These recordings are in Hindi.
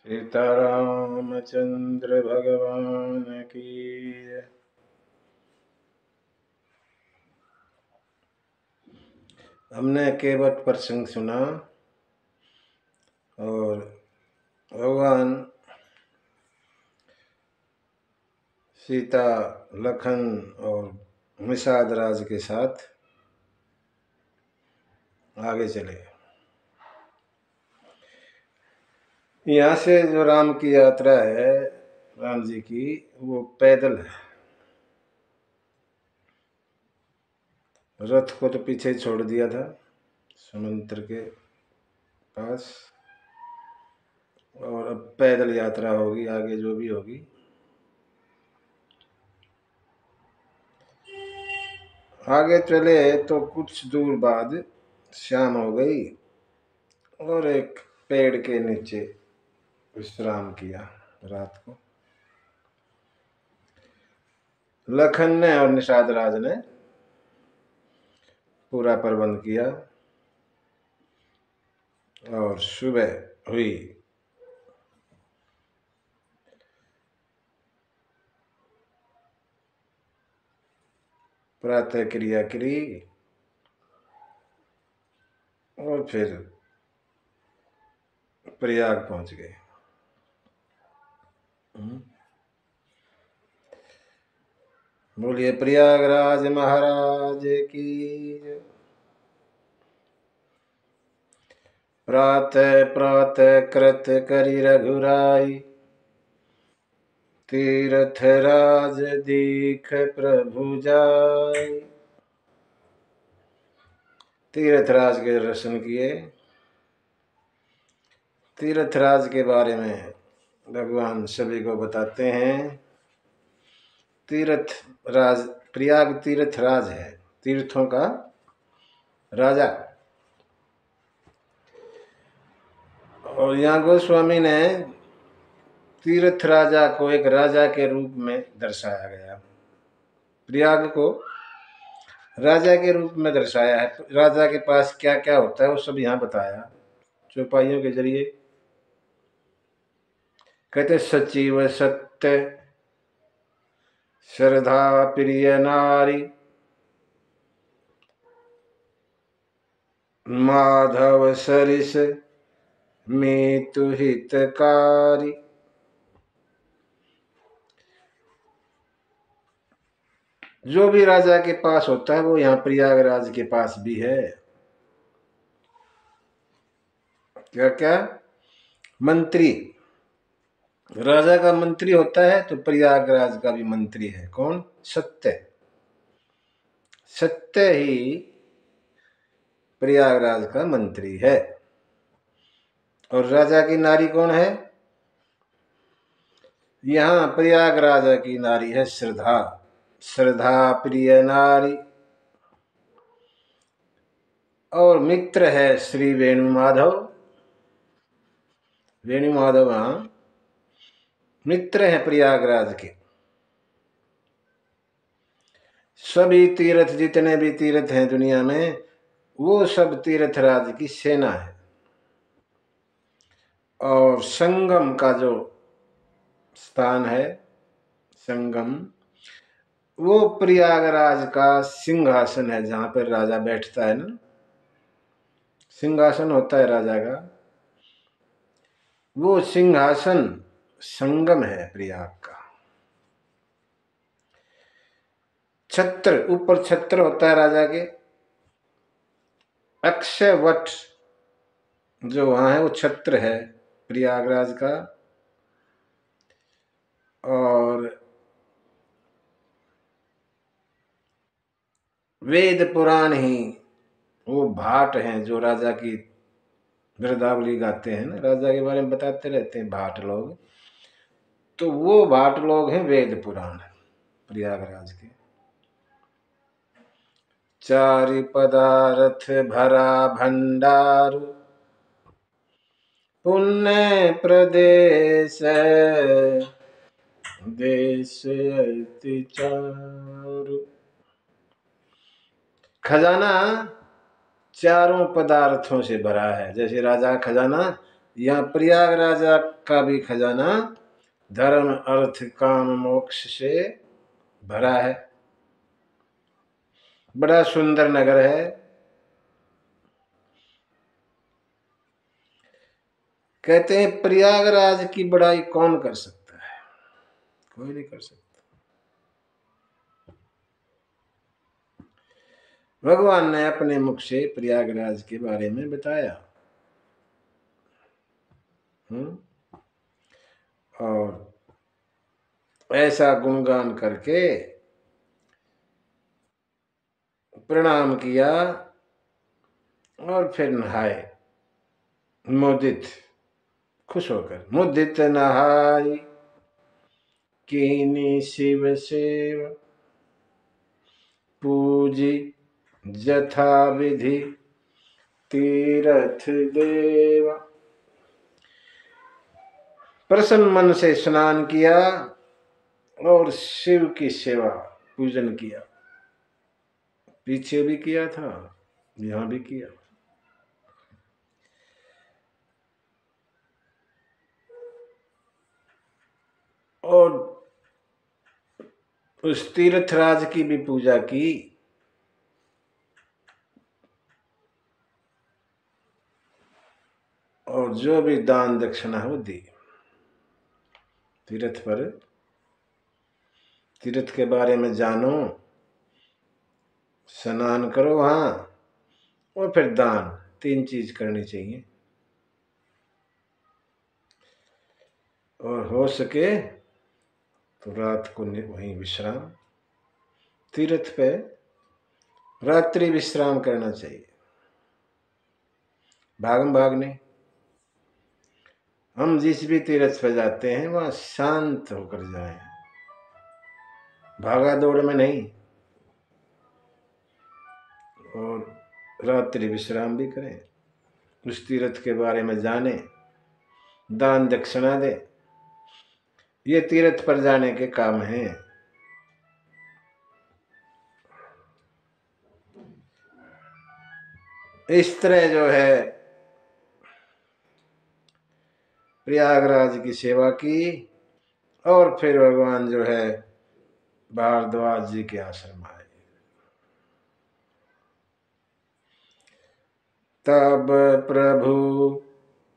सीतारामचंद्र भगवान की। हमने केवट प्रसंग सुना और भगवान सीता, लखन और निषाद राज के साथ आगे चले। यहाँ से जो राम की यात्रा है, राम जी की, वो पैदल है। रथ को तो पीछे छोड़ दिया था समुद्र के पास, और अब पैदल यात्रा होगी आगे जो भी होगी। आगे चले तो कुछ दूर बाद शाम हो गई और एक पेड़ के नीचे विश्राम किया रात को। लखन ने और निषाद राज ने पूरा प्रबंध किया और सुबह हुई। प्रातः क्रिया करी और फिर प्रयाग पहुंच गए। बोलिए प्रयागराज महाराज की। प्रातः प्रातः कृत करि रघुराई, तीर्थ राज दीख प्रभु जाय। तीर्थराज के दर्शन किए। तीर्थराज के बारे में भगवान सभी को बताते हैं। तीर्थ राज, प्रयाग तीर्थ राज है, तीर्थों का राजा। और यहाँ गोस्वामी ने तीर्थ राजा को एक राजा के रूप में दर्शाया गया। प्रयाग को राजा के रूप में दर्शाया है। राजा के पास क्या क्या होता है वो सब यहाँ बताया चौपाइयों के जरिए। कहते सचिव सत्य श्रद्धा प्रिय नारी, माधव सरिस मीतु हितकारी। जो भी राजा के पास होता है वो यहाँ प्रयागराज के पास भी है। क्या क्या? मंत्री। राजा का मंत्री होता है तो प्रयागराज का भी मंत्री है। कौन? सत्य। सत्य ही प्रयागराज का मंत्री है। और राजा की नारी कौन है? यहाँ प्रयागराज की नारी है श्रद्धा। श्रद्धा प्रिय नारी। और मित्र है श्री वेणु माधव। वेणु माधव मित्र है प्रयागराज के। सभी तीर्थ, जितने भी तीर्थ हैं दुनिया में, वो सब तीर्थराज की सेना है। और संगम का जो स्थान है, संगम, वो प्रयागराज का सिंहासन है, जहां पर राजा बैठता है ना। सिंहासन होता है राजा का, वो सिंहासन संगम है प्रयाग का। छत्र, ऊपर छत्र होता है राजा के। अक्षय वट जो वहां है वो छत्र है प्रयागराज का। और वेद पुराण ही वो भाट हैं जो राजा की गिरदावली गाते हैं ना, राजा के बारे में बताते रहते हैं भाट लोग। तो वो भाट लोग हैं वेद पुराण प्रयागराज के। चारि पदार्थ भरा भंडार, पुण्य प्रदेश देश अति चारु। खजाना चारों पदार्थों से भरा है। जैसे राजा का खजाना यहाँ प्रयागराज का भी खजाना धर्म अर्थ काम मोक्ष से भरा है। बड़ा सुंदर नगर है। कहते हैं प्रयागराज की बड़ाई कौन कर सकता है? कोई नहीं कर सकता। भगवान ने अपने मुख से प्रयागराज के बारे में बताया। और ऐसा गुणगान करके प्रणाम किया और फिर नहाए मुदित, खुश होकर। मुदित नहाई कीनी शिव सेव, पूजी जथा विधि तीरथ देवा। प्रसन्न मन से स्नान किया और शिव की सेवा पूजन किया। पीछे भी किया था, यहां भी किया। और उस तीर्थराज की भी पूजा की। और जो भी दान दक्षिणा हो दी। तीर्थ पर, तीर्थ के बारे में जानो, स्नान करो वहां, और फिर दान, 3 चीज करनी चाहिए। और हो सके तो रात को वहीं विश्राम, तीर्थ पे रात्रि विश्राम करना चाहिए। भागम भाग नहीं। हम जिस भी तीर्थ पे जाते हैं वहां शांत होकर जाएं, भागा दौड़ में नहीं। और रात्रि विश्राम भी करें, उस तीर्थ के बारे में जाने, दान दक्षिणा दे। ये तीर्थ पर जाने के काम हैं। इस तरह जो है प्रयागराज की सेवा की। और फिर भगवान जो है भारद्वाज जी के आश्रम आए। तब प्रभु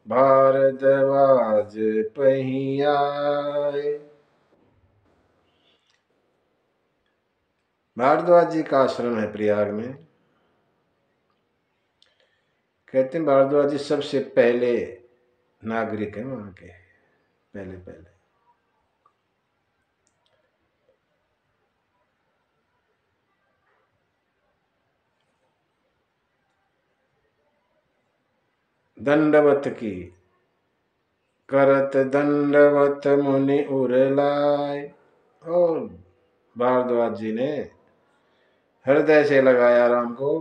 भारद्वाज पहीं आए। भारद्वाज जी का आश्रम है प्रयाग में। कहते हैं भारद्वाज जी सबसे पहले नागरिक है वहां के, पहले। दंडवत की, करत दंडवत मुनि उरलाय। और भारद्वाज जी ने हृदय से लगाया राम को।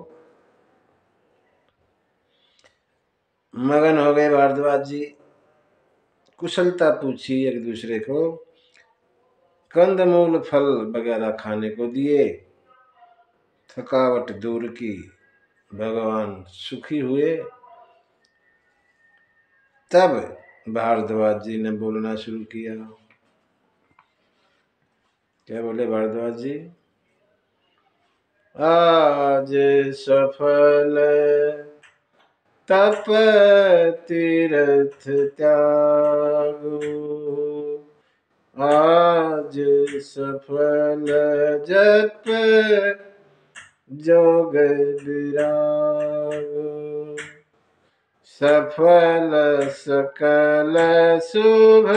मगन हो गए भारद्वाज जी। कुशलता पूछी एक दूसरे को, कंदमूल फल वगैरह खाने को दिए, थकावट दूर की, भगवान सुखी हुए। तब भारद्वाज जी ने बोलना शुरू किया। क्या बोले भारद्वाज जी? आज सफल तप तीर्थ त्यागो, आज सफल जप जोग विरागो, सफल सकल शुभ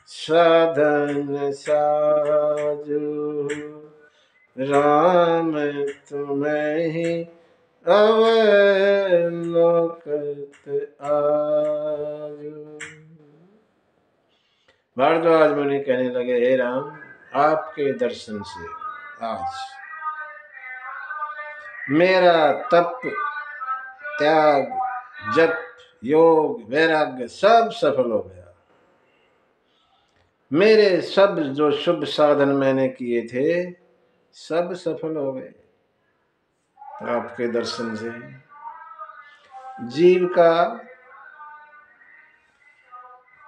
साधन साजो, राम तुम्हें ही अवलोकत आजो। भारद्वाज मुनि कहने लगे, हे राम, आपके दर्शन से आज मेरा तप त्याग जप योग वैराग्य सब सफल हो गया। मेरे सब जो शुभ साधन मैंने किए थे सब सफल हो गए आपके दर्शन से। जीव का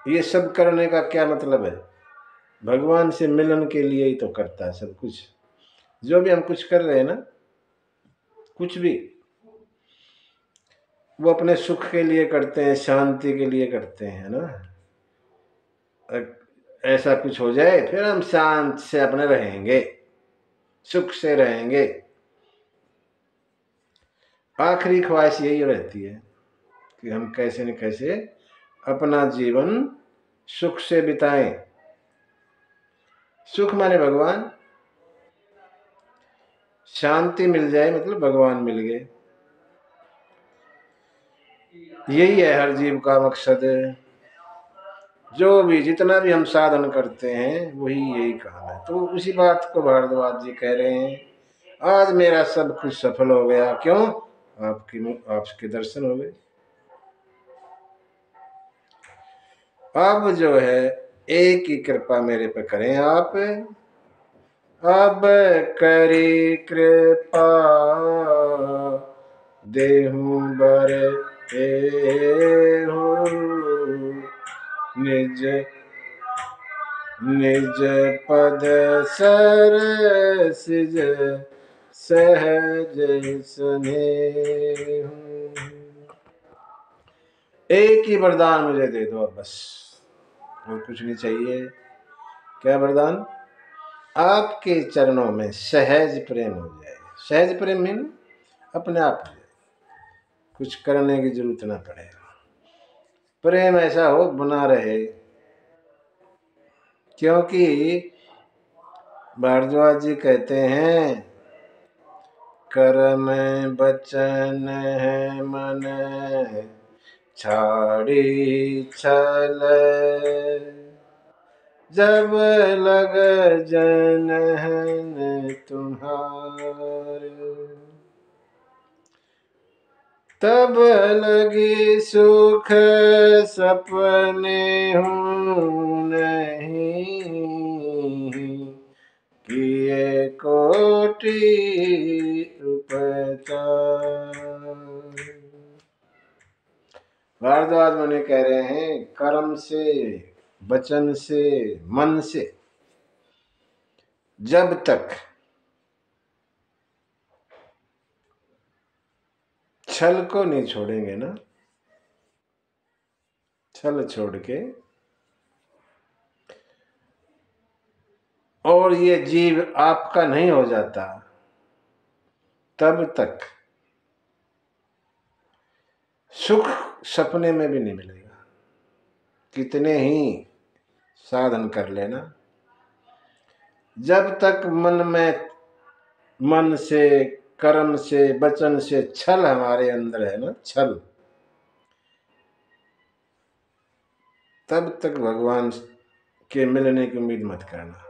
ये सब करने का क्या मतलब है? भगवान से मिलन के लिए ही तो करता है सब कुछ। जो भी हम कुछ कर रहे हैं ना, कुछ भी, वो अपने सुख के लिए करते हैं, शांति के लिए करते हैं ना। ऐसा कुछ हो जाए फिर हम शांत से अपने रहेंगे, सुख से रहेंगे। आखिरी ख्वाहिश यही रहती है कि हम कैसे न कैसे अपना जीवन सुख से बिताएं। सुख माने भगवान, शांति मिल जाए मतलब भगवान मिल गए। यही है हर जीव का मकसद। जो भी जितना भी हम साधन करते हैं वही यही काम है। तो उसी बात को भारद्वाज जी कह रहे हैं, आज मेरा सब कुछ सफल हो गया। क्यों? आपके दर्शन हो गए। अब जो है एक ही कृपा मेरे पे करें आप, अब करी कृपा देहूं बर निज निज पद सरसिज सहज स्नेह। एक ही वरदान मुझे दे दो अब बस, और कुछ नहीं चाहिए। क्या वरदान? आपके चरणों में सहज प्रेम हो जाए। सहज प्रेम में ना अपने आप हो जाए, कुछ करने की जरूरत ना पड़े। प्रेम ऐसा हो बना रहे। क्योंकि भारद्वाज जी कहते हैं, कर्म बचन है मन छाड़ी छल, जब लग जनहन तुम्हारे, तब लगी सुख सपने हूँ नहीं, किए कोटि उपचार। भारद्वाज मुनि कह रहे हैं, कर्म से, वचन से, मन से जब तक छल को नहीं छोड़ेंगे ना, छल छोड़ के, और ये जीव आपका नहीं हो जाता, तब तक सुख सपने में भी नहीं मिलेगा। कितने ही साधन कर लेना, जब तक मन से, कर्म से, वचन से छल हमारे अंदर है ना, छल, तब तक भगवान के मिलने की उम्मीद मत करना।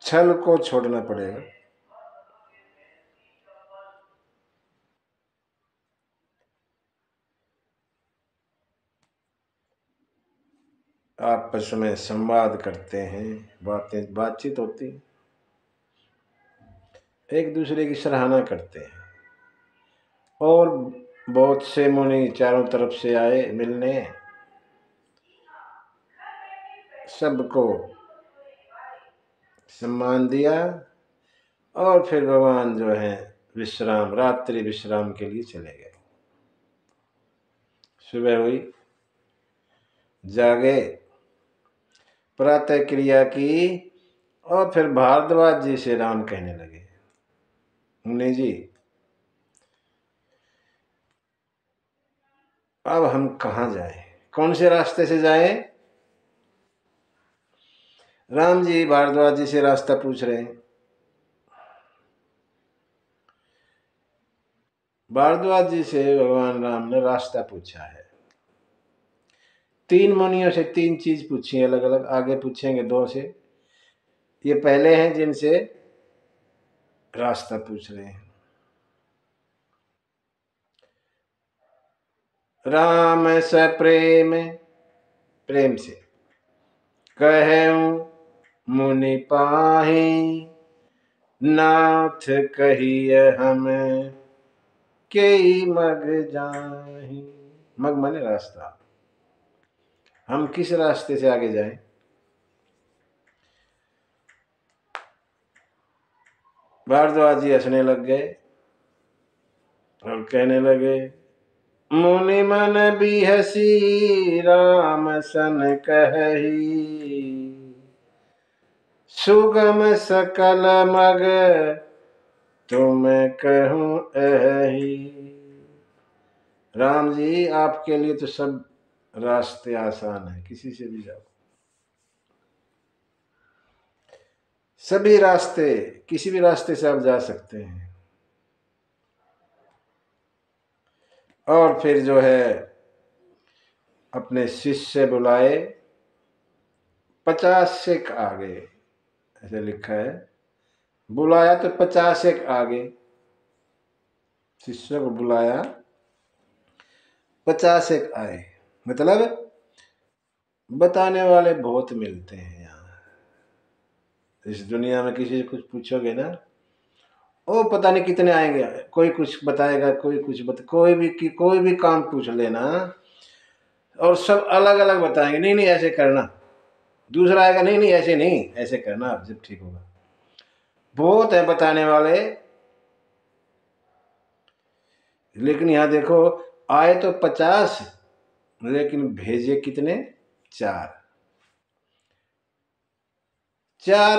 छल को छोड़ना पड़ेगा। आपस में संवाद करते हैं, बातचीत होती है, एक दूसरे की सराहना करते हैं। और बहुत से मुनि चारों तरफ से आए मिलने, सबको सम्मान दिया, और फिर भगवान जो है विश्राम, रात्रि विश्राम के लिए चले गए। सुबह हुई, जागे, प्रातः क्रिया की, और फिर भारद्वाज जी से राम कहने लगे, मुनि जी अब हम कहाँ जाएं, कौन से रास्ते से जाएं? राम जी भारद्वाज जी से रास्ता पूछ रहे हैं। भारद्वाज जी से भगवान राम ने रास्ता पूछा है। तीन मुनियों से तीन चीज पूछी अलग अलग, आगे पूछेंगे दो से। ये पहले हैं जिनसे रास्ता पूछ रहे हैं। राम स प्रेम, प्रेम से कहूं मुनि पाही, नाथ कहिए हम के मग जाही। मग माने रास्ता। हम किस रास्ते से आगे जाएं? भारद्वाज जी हंसने लग गए और कहने लगे, मुनि मन भी हसी राम सन कही, सुगम सकल मग तुम कहूं अहि। राम जी आपके लिए तो सब रास्ते आसान है, किसी से भी जाओ। सभी रास्ते, किसी भी रास्ते से आप जा सकते हैं। और फिर जो है अपने शिष्य बुलाए, 50 से आगे ऐसे लिखा है, बुलाया तो 50 एक आगे, शिष्य को बुलाया 50 एक आए। मतलब बताने वाले बहुत मिलते हैं यहाँ इस दुनिया में। किसी से कुछ पूछोगे ना, ओ पता नहीं कितने आएंगे, कोई कुछ बताएगा, कोई कुछ कोई भी काम पूछ लेना और सब अलग अलग बताएंगे, नहीं नहीं ऐसे करना। दूसरा आएगा, नहीं नहीं ऐसे नहीं, ऐसे करना, अब जब ठीक होगा। बहुत है बताने वाले। लेकिन यहां देखो, आए तो 50 लेकिन भेजे कितने? 4। 4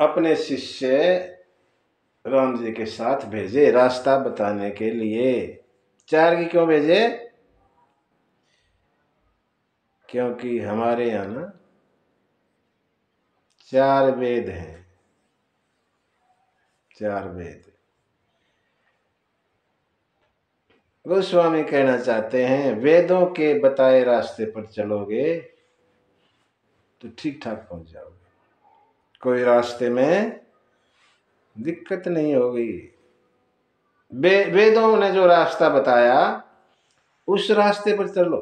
अपने शिष्य राम जी के साथ भेजे रास्ता बताने के लिए। 4 की क्यों भेजे? क्योंकि हमारे यहाँ ना 4 वेद हैं। 4 वेद। गोस्वामी कहना चाहते हैं, वेदों के बताए रास्ते पर चलोगे तो ठीक ठाक पहुंच जाओगे, कोई रास्ते में दिक्कत नहीं होगी। वेदों ने जो रास्ता बताया उस रास्ते पर चलो,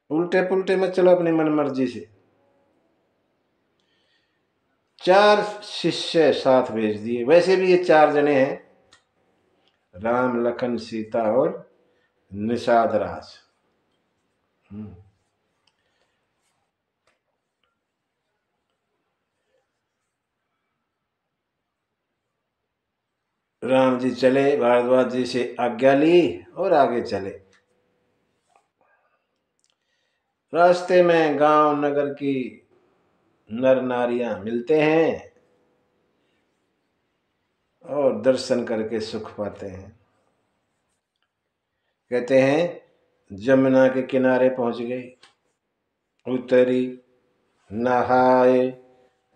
उल्टे पुल्टे मत चलो अपनी मन मर्जी से। 4 शिष्य साथ भेज दिए। वैसे भी ये 4 जने हैं, राम लखन सीता और निषाद राज। राम जी चले, भारद्वाज जी से आज्ञा ली और आगे चले। रास्ते में गांव नगर की नर नारियां मिलते हैं और दर्शन करके सुख पाते हैं। कहते हैं जमुना के किनारे पहुंच गए, उतरी नहाए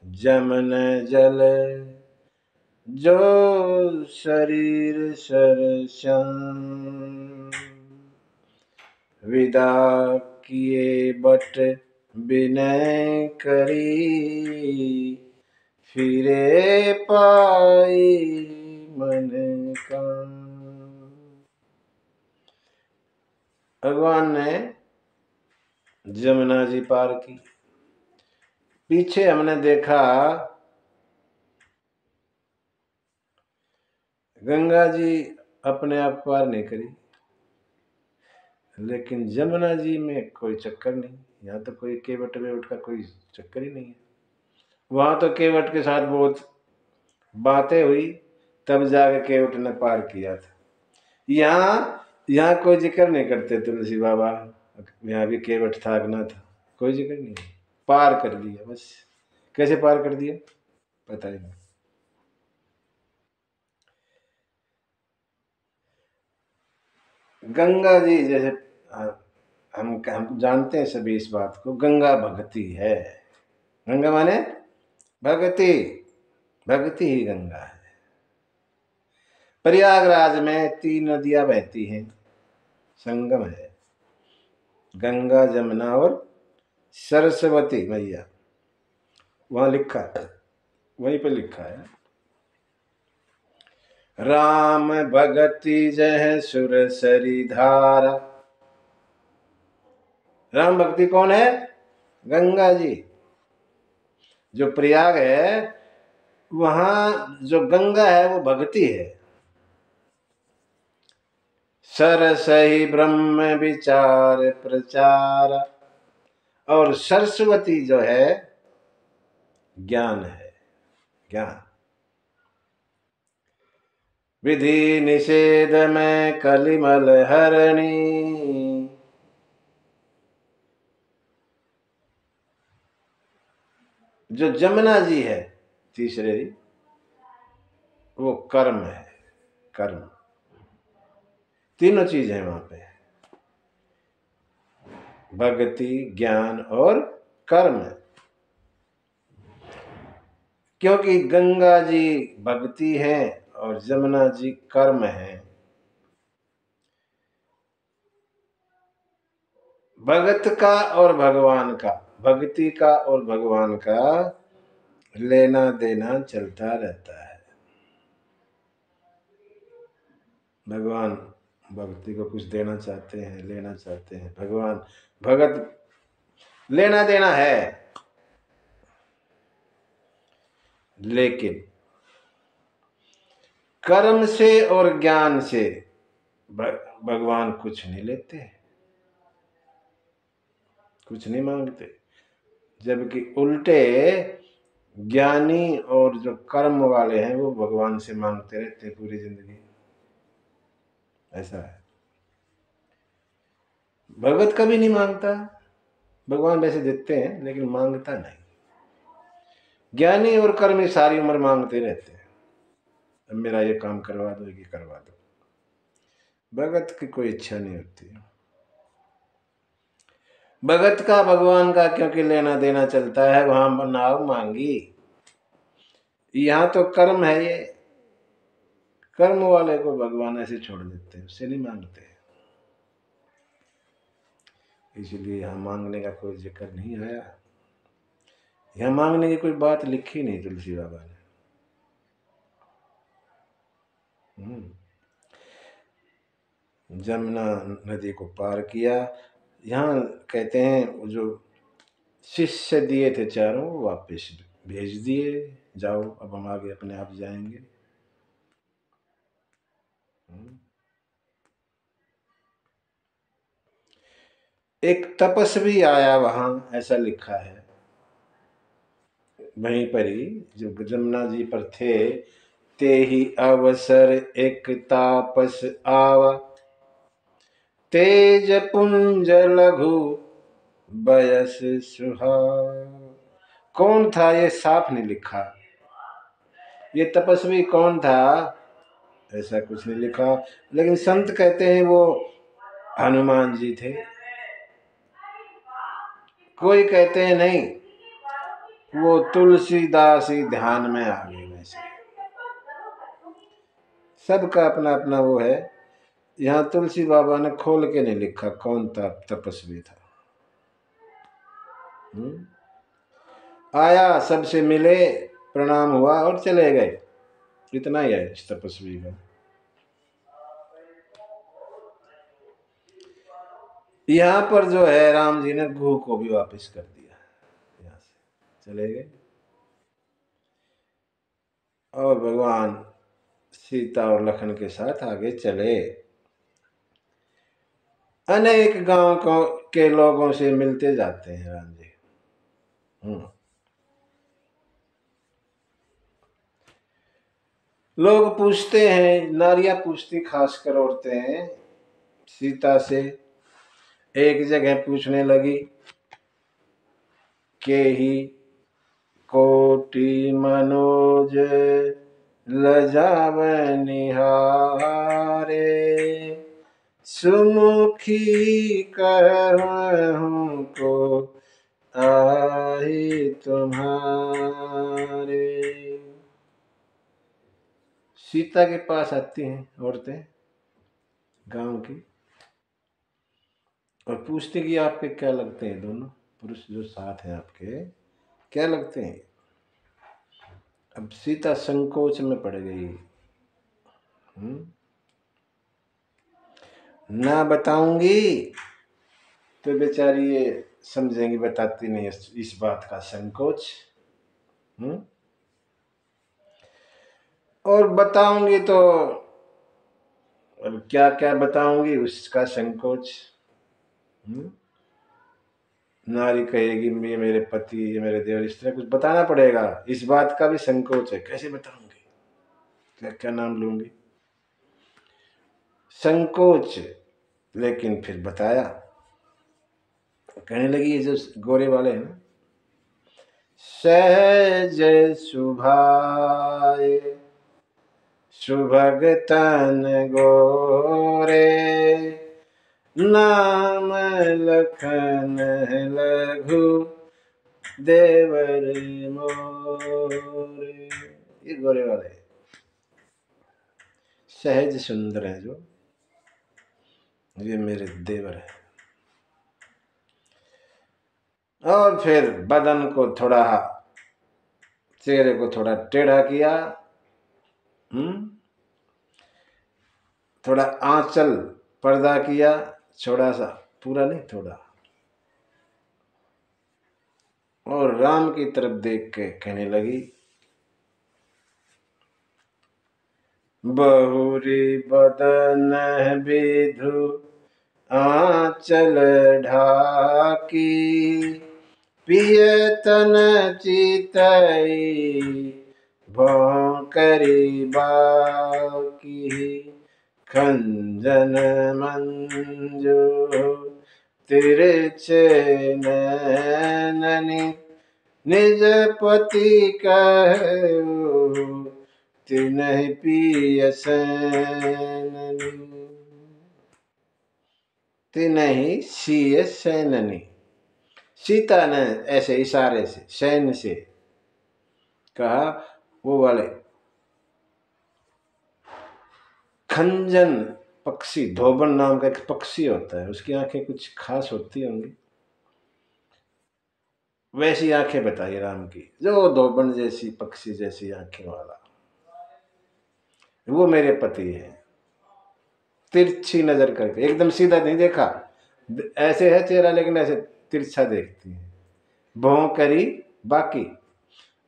जमन जल, जो शरीर सरसम, विदा किए बट विनय करी, फिरे पाई मन का। भगवान ने जमुना जी पार की। पीछे हमने देखा गंगा जी अपने आप पार नहीं करी, लेकिन जमुना जी में कोई चक्कर नहीं। यहाँ तो कोई केवट वेवट का कोई चक्कर ही नहीं है। वहां तो केवट के साथ बहुत बातें हुई, तब जाके केवट ने पार किया था। यहाँ कोई जिक्र नहीं करते तुलसी बाबा, यहाँ भी केवट था कि ना था, कोई जिक्र नहीं, पार कर दिया बस। कैसे पार कर दिया पता ही नहीं। गंगा जी जैसे हम जानते हैं सभी इस बात को, गंगा भक्ति है। गंगा माने भक्ति, भक्ति ही गंगा है। प्रयागराज में 3 नदियां बहती हैं, संगम है, गंगा जमुना और सरस्वती मैया। वहां लिखा है, वहीं पे लिखा है, राम भगति जह सुर सरी धारा। राम भक्ति कौन है? गंगा जी। जो प्रयाग है वहां जो गंगा है वो भक्ति है। सरस ही ब्रह्म विचार प्रचार। और सरस्वती जो है ज्ञान है, ज्ञान। विधि निषेध में कलिमल हरणी। जो जमुना जी है तीसरे, वो कर्म है, कर्म। तीनों चीज है वहां पे, भक्ति, ज्ञान और कर्म। क्योंकि गंगा जी भक्ति है और जमुना जी कर्म है। भगत का और भगवान का, भक्ति का और भगवान का लेना देना चलता रहता है। भगवान भक्ति को कुछ देना चाहते हैं, लेना चाहते हैं। भगवान भगत लेना देना है, लेकिन कर्म से और ज्ञान से भगवान कुछ नहीं लेते, कुछ नहीं मांगते। जबकि उल्टे ज्ञानी और जो कर्म वाले हैं वो भगवान से मांगते रहते हैं पूरी जिंदगी। ऐसा है। भगत कभी नहीं मांगता, भगवान वैसे देते हैं लेकिन मांगता नहीं। ज्ञानी और कर्मी सारी उम्र मांगते रहते हैं, अब मेरा ये काम करवा दो, ये करवा दो। भगत की कोई इच्छा नहीं होती। भगत का भगवान का क्योंकि लेना देना चलता है, वहां नाव मांगी। यहां तो कर्म है, ये कर्म वाले को भगवान ऐसे छोड़ देते हैं, उससे नहीं मांगते। इसलिए यहां मांगने का कोई जिक्र नहीं आया। यहां मांगने की कोई बात लिखी नहीं तुलसी बाबा ने। जमुना नदी को पार किया। यहाँ कहते हैं जो शिष्य दिए थे चारों, वापस भेज दिए, जाओ अब हम आगे अपने आप जाएंगे। एक तपस्वी आया वहां, ऐसा लिखा है वहीं पर ही, जो जमुना जी पर थे। ते ही अवसर एक तापस आवा, तेज पुंज लघु बयस सुहाव। कौन था ये साफ नहीं लिखा, ये तपस्वी कौन था ऐसा कुछ नहीं लिखा। लेकिन संत कहते हैं वो हनुमान जी थे, कोई कहते हैं नहीं वो तुलसीदास ही ध्यान में आ गए। वैसे सबका अपना अपना वो है। यहाँ तुलसी बाबा ने खोल के नहीं लिखा कौन था तपस्वी था। आया, सबसे मिले, प्रणाम हुआ और चले गए, इतना ही है इस तपस्वी का। यहाँ पर जो है राम जी ने गुह को भी वापस कर दिया, यहाँ से चले गए। और भगवान सीता और लखन के साथ आगे चले। अनेक गांव के लोगों से मिलते जाते हैं राम जी। लोग पूछते हैं, नारियां पूछती, खासकर औरतें सीता से। एक जगह पूछने लगी के ही कोटि मनोज लजाव निहारे, सुमुखी कहूँ को आही तुम्हारे। सीता के पास आती हैं औरतें गांव की और पूछते कि आपके क्या लगते हैं, दोनों पुरुष जो साथ हैं आपके क्या लगते हैं। अब सीता संकोच में पड़ गई, ना बताऊंगी तो बेचारी ये समझेंगी, बताती नहीं इस बात का संकोच। और बताऊंगी तो अब क्या क्या बताऊंगी उसका संकोच। नारी कहेगी ये मेरे पति, ये मेरे देवर, इस तरह कुछ बताना पड़ेगा। इस बात का भी संकोच है, कैसे बताऊंगी, क्या क्या नाम लूंगी, संकोच। लेकिन फिर बताया। कहने लगी ये जो गोरे वाले हैं ना, सहज सुभाए सुभग तन गोरे, नाम लखन लघु देवर मोरे। ये गोरे वाले सहज सुंदर है जो, ये मेरे देवर है। और फिर बदन को थोड़ा, चेहरे को थोड़ा टेढ़ा किया, थोड़ा आंचल पर्दा किया, थोड़ा सा, पूरा नहीं थोड़ा, और राम की तरफ देख के कहने लगी, बहुरी बदन विधु आंचल ढाकी, पियतन चितई भौंकरी बाकी, खंजन मंजू तिरछे नैननी, निज पति कहु तिन्हि पिय सैननी, तिन्हि सिय सैननी। सीता ने ऐसे इशारे से, सैन्य से कहा। वो वाले खंजन पक्षी, धोबन नाम का एक पक्षी होता है, उसकी आंखें कुछ खास होती होंगी, वैसी आंखें बताई राम की, जो धोबन जैसी, पक्षी जैसी आंखें वाला, वो मेरे पति है। तिरछी नजर करके, एकदम सीधा नहीं देखा, ऐसे है चेहरा लेकिन ऐसे तिरछा देखती है। भौं करी बाकी,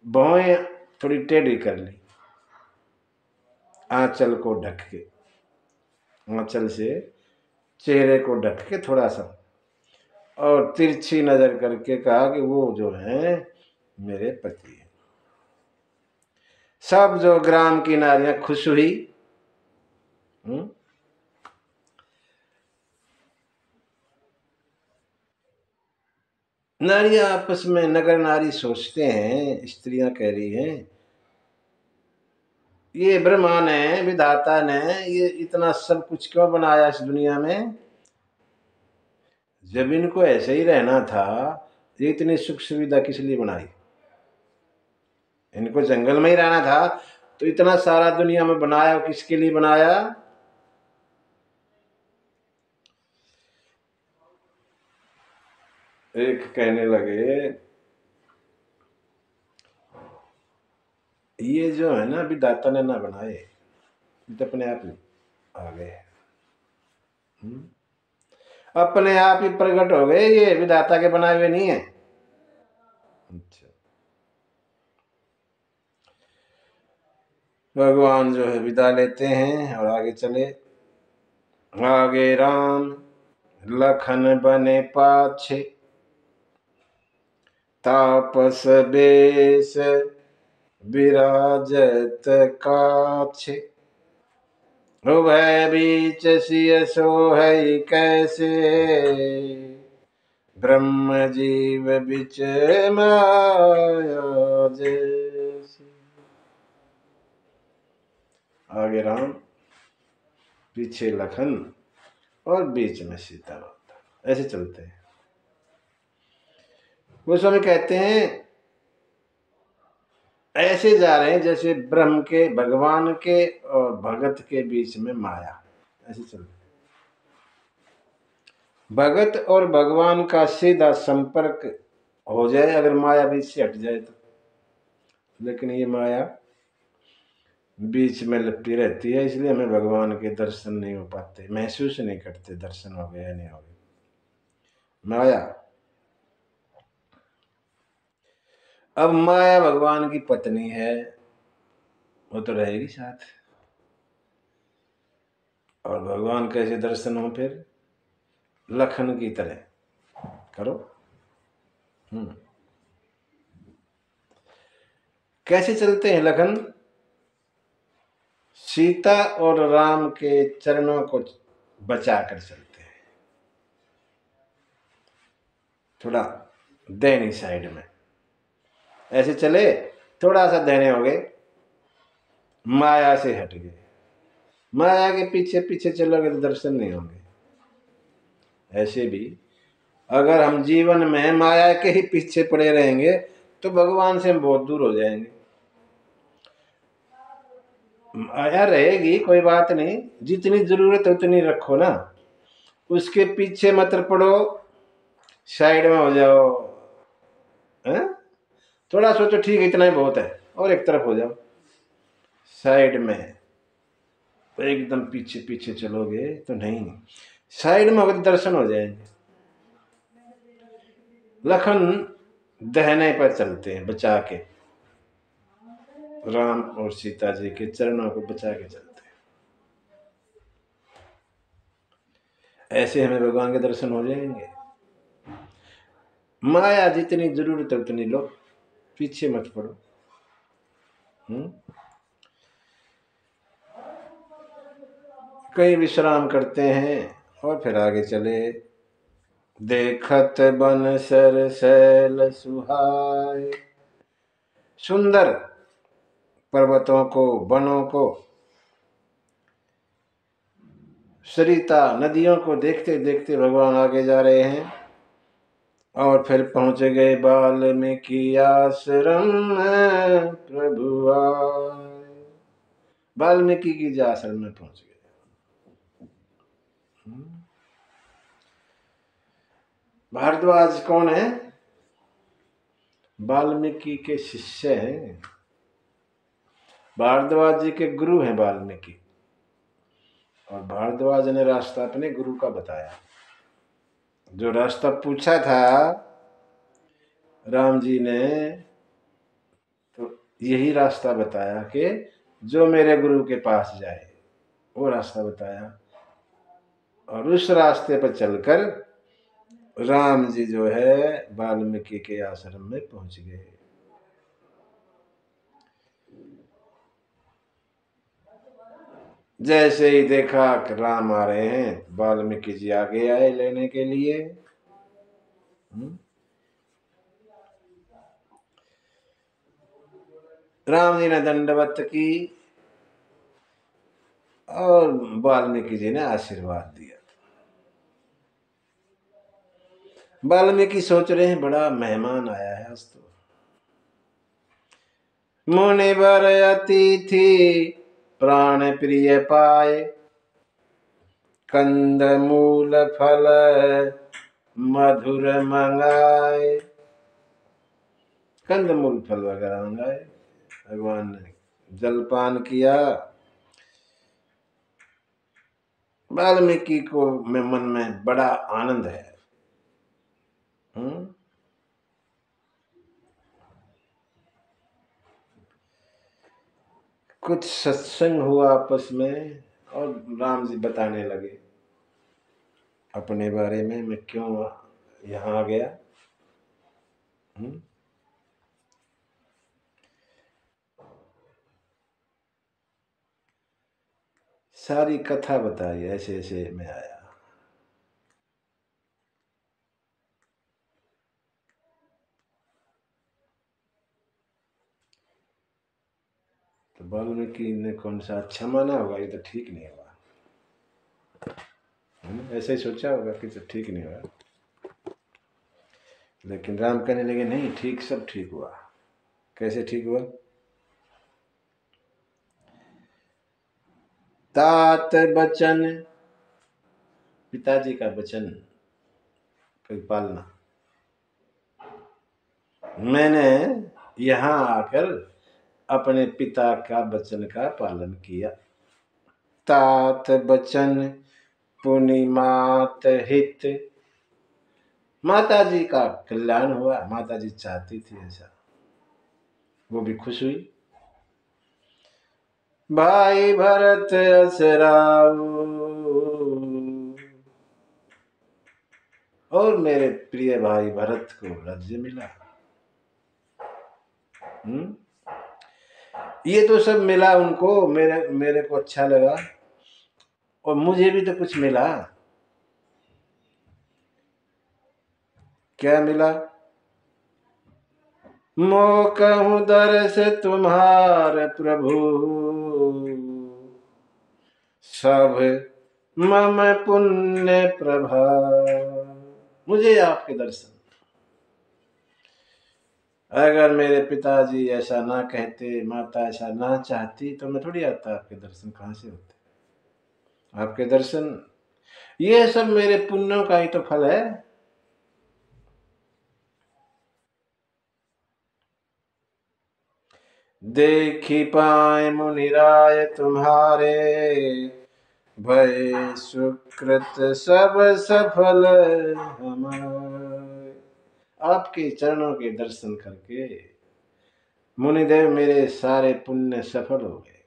भौएं थोड़ी टेढ़ी कर ली, आंचल को ढक के, आंचल से चेहरे को ढक के थोड़ा सा, और तिरछी नजर करके कहा कि वो जो है मेरे पति है। सब जो ग्राम की नारियां खुश हुई। नारियां आपस में, नगर नारी सोचते हैं, स्त्रियां कह रही हैं, ये ब्रह्मा ने, विधाता ने ये इतना सब कुछ क्यों बनाया इस दुनिया में, जब इनको ऐसे ही रहना था, ये इतनी सुख सुविधा किस लिए बनाई। इनको जंगल में ही रहना था, तो इतना सारा दुनिया में बनाया, किसके लिए बनाया। एक कहने लगे, ये जो है ना विधाता ने ना बनाए, तो अपने आप आ गए, अपने आप ही प्रकट हो गए, ये विधाता के बनाए हुए नहीं है। अच्छा, भगवान जो है विदा लेते हैं और आगे चले। आगे राम लखन बने पाछे, तापस बेश विराजत काछे, उभय बीच सिय सोहै कैसे, ब्रह्म जीव बिच माया जैसे। आगे राम, पीछे लखन, और बीच में सीता माता, ऐसे चलते हैं। गोस्वामी कहते हैं ऐसे जा रहे हैं जैसे ब्रह्म के, भगवान के और भगत के बीच में माया, ऐसे चलते। भगत और भगवान का सीधा संपर्क हो जाए अगर माया बीच से हट जाए तो, लेकिन ये माया बीच में लिपटी रहती है, इसलिए हमें भगवान के दर्शन नहीं हो पाते, महसूस नहीं करते दर्शन हो गए या नहीं हो गए। माया, अब माया भगवान की पत्नी है, वो तो रहेगी साथ, और भगवान कैसे दर्शन हो फिर? लखन की तरह करो। कैसे चलते हैं लखन? सीता और राम के चरणों को बचा कर चलते हैं, थोड़ा दाहिनी साइड में ऐसे चले, थोड़ा सा दाहिने हो गए, माया से हट गए। माया के पीछे पीछे चलोगे तो दर्शन नहीं होंगे। ऐसे भी अगर हम जीवन में माया के ही पीछे पड़े रहेंगे तो भगवान से हम बहुत दूर हो जाएंगे। माया रहेगी, कोई बात नहीं, जितनी जरूरत है उतनी रखो ना, उसके पीछे मत पड़ो, साइड में हो जाओ। है? थोड़ा सोचो ठीक है इतना ही बहुत है, और एक तरफ हो जाओ साइड में। एकदम पीछे पीछे चलोगे तो नहीं, साइड में होकर दर्शन हो जाएंगे। लखन दहने पर चलते हैं बचा के, राम और सीता जी के चरणों को बचा के चलते हैं। ऐसे हमें भगवान के दर्शन हो जाएंगे। माया जितनी जरूरत है उतनी लो, पीछे मत पड़ो। कहीं विश्राम करते हैं और फिर आगे चले। देखत बन सर सैल सुहाए, सुंदर पर्वतों को, वनों को, सरिता नदियों को देखते देखते भगवान आगे जा रहे हैं। और फिर पहुंच गए वाल्मीकि आश्रम में, प्रभु आए। वाल्मीकि की आश्रम में पहुंच गए। भारद्वाज कौन है? वाल्मीकि के शिष्य हैं। भारद्वाज जी के गुरु हैं वाल्मीकि, और भारद्वाज ने रास्ता अपने गुरु का बताया। जो रास्ता पूछा था राम जी ने, तो यही रास्ता बताया कि जो मेरे गुरु के पास जाए, वो रास्ता बताया। और उस रास्ते पर चलकर राम जी जो है वाल्मीकि के आश्रम में पहुंच गए। जैसे ही देखा कि राम आ रहे हैं, वाल्मीकि जी आगे आए लेने के लिए। राम जी ने दंडवत की और वाल्मीकि जी ने आशीर्वाद दिया। वाल्मीकि सोच रहे हैं बड़ा मेहमान आया है आज तो। मुनिवर अतिथि प्राण प्रिय पाए, कंद मूल फल मधुर मंगाए। कंद मूल फल वगैरह मंगाए, भगवान ने जलपान किया। वाल्मीकि को में मन में बड़ा आनंद है। कुछ सत्संग हुआ आपस में, और राम जी बताने लगे अपने बारे में, मैं क्यों यहाँ आ गया। सारी कथा बताई, ऐसे ऐसे मैं आया। तो वाल्मीकि ने कौन सा अच्छा माना होगा, ये तो ठीक नहीं हुआ। ऐसे ही सोचा होगा कि तो ठीक नहीं हुआ। लेकिन राम कहने लगे नहीं, ठीक, सब ठीक हुआ। कैसे ठीक हुआ? तात बचन, पिताजी का वचन पालना। मैंने यहाँ आकर अपने पिता का वचन का पालन किया। तात बचन पुनि मात हित, माता जी का कल्याण हुआ। माता जी चाहती थी ऐसा, वो भी खुश हुई। भाई भरत असराऊ। और मेरे प्रिय भाई भरत को राज्य मिला। ये तो सब मिला उनको, मेरे मेरे को अच्छा लगा, और मुझे भी तो कुछ मिला। क्या मिला? मोकहु दर्श तुम्हार प्रभु, सब मम पुण्य प्रभा। मुझे आपके दर्शन, अगर मेरे पिताजी ऐसा ना कहते, माता ऐसा ना चाहती, तो मैं थोड़ी आता। आपके दर्शन कहाँ से होते? आपके दर्शन, ये सब मेरे पुण्यों का ही तो फल है। देखी पाए मुनिराय तुम्हारे, भय सुकृत सब सफल हमारे। आपके चरणों के दर्शन करके मुनिदेव मेरे सारे पुण्य सफल हो गए।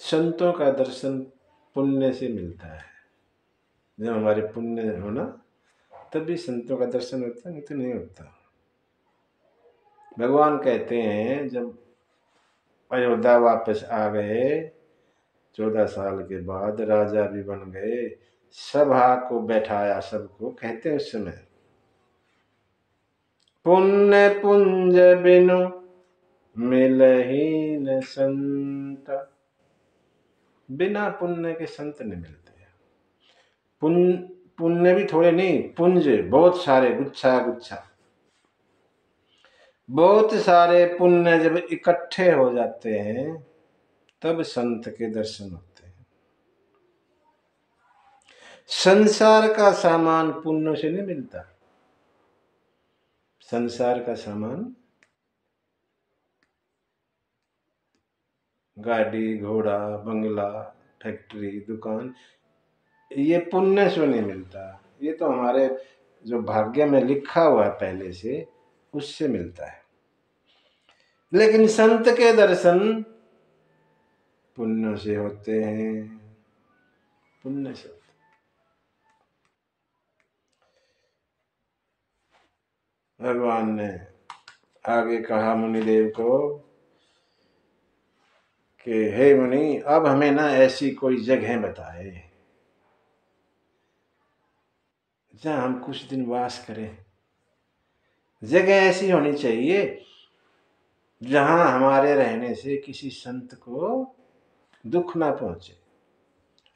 संतों का दर्शन पुण्य से मिलता है। जब हमारे पुण्य हो ना, तभी संतों का दर्शन होता है, नहीं तो नहीं होता। भगवान कहते हैं जब अयोध्या वापस आ गए, 14 साल के बाद राजा भी बन गए, सभा को बैठाया सबको, कहते हैं उस समय पुण्य पुंज बिनु मिलहि न संत। बिना पुण्य के संत नहीं मिलते। पुण्य पुण्य भी थोड़े नहीं, पुंज बहुत सारे, गुच्छा गुच्छा, बहुत सारे पुण्य जब इकट्ठे हो जाते हैं तब संत के दर्शन होते हैं। संसार का सामान पुण्य से नहीं मिलता। संसार का सामान, गाड़ी घोड़ा बंगला फैक्ट्री दुकान, ये पुण्य से नहीं मिलता। ये तो हमारे जो भाग्य में लिखा हुआ है पहले से, उससे मिलता है। लेकिन संत के दर्शन पुण्य से होते हैं, पुण्य से। भगवान ने आगे कहा मुनिदेव को कि हे मुनि, अब हमें ना ऐसी कोई जगह बताए जहां हम कुछ दिन वास करें। जगह ऐसी होनी चाहिए जहां हमारे रहने से किसी संत को दुख ना पहुंचे।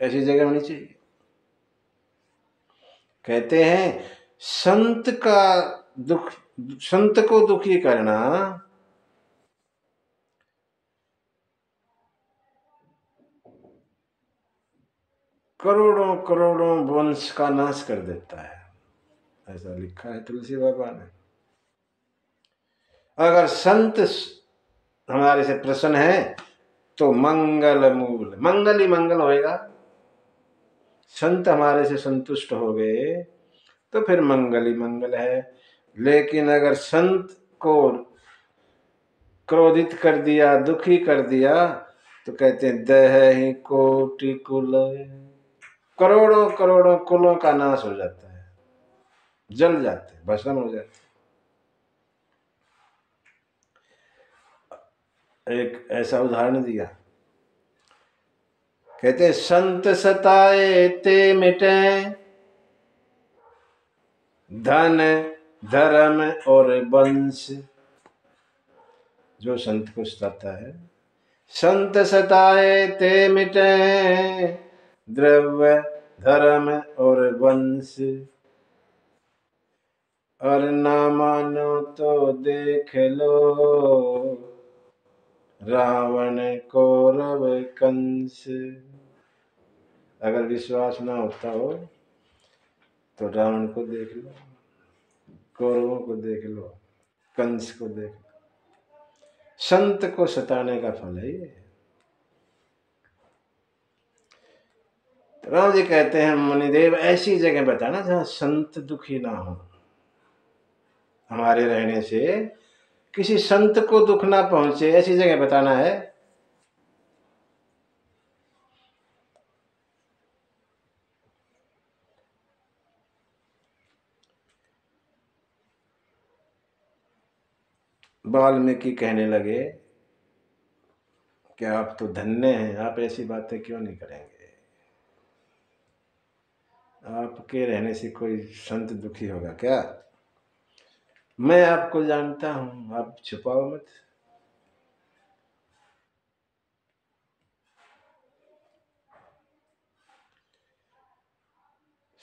ऐसी जगह होनी चाहिए। कहते हैं संत का दुख, संत को दुखी करना करोड़ों करोड़ों वंश का नाश कर देता है, ऐसा लिखा है तुलसी बाबा ने। अगर संत हमारे से प्रसन्न है तो मंगल मूल, मंगल ही मंगल होएगा। संत हमारे से संतुष्ट हो गए तो फिर मंगल ही मंगल है। लेकिन अगर संत को क्रोधित कर दिया, दुखी कर दिया, तो कहते हैं दह ही कोटि कुल, करोड़ों करोड़ों कुलों का नाश हो जाता है, जल जाते हैं, भस्म हो जाते हैं। एक ऐसा उदाहरण दिया, कहते संत सताए ते मिटे, धन धर्म और वंश। जो संत को सताता है, संत सताए ते मिटे, द्रव्य धर्म और वंश। और ना मानो तो देख लो, रावण कौरव कंस। अगर विश्वास ना होता हो तो रावण को देख लो, कौरवों को देख लो, कंस को देख लो। संत को सताने का फल है ये। राम जी कहते हैं मुनिदेव ऐसी जगह बताना जहां संत दुखी ना हो। हमारे रहने से किसी संत को दुख ना पहुंचे, ऐसी जगह बताना है। वाल्मीकि कहने लगे कि आप तो धन्य हैं, आप ऐसी बातें क्यों नहीं करेंगे, आपके रहने से कोई संत दुखी होगा क्या? मैं आपको जानता हूं, आप छुपाओ मत।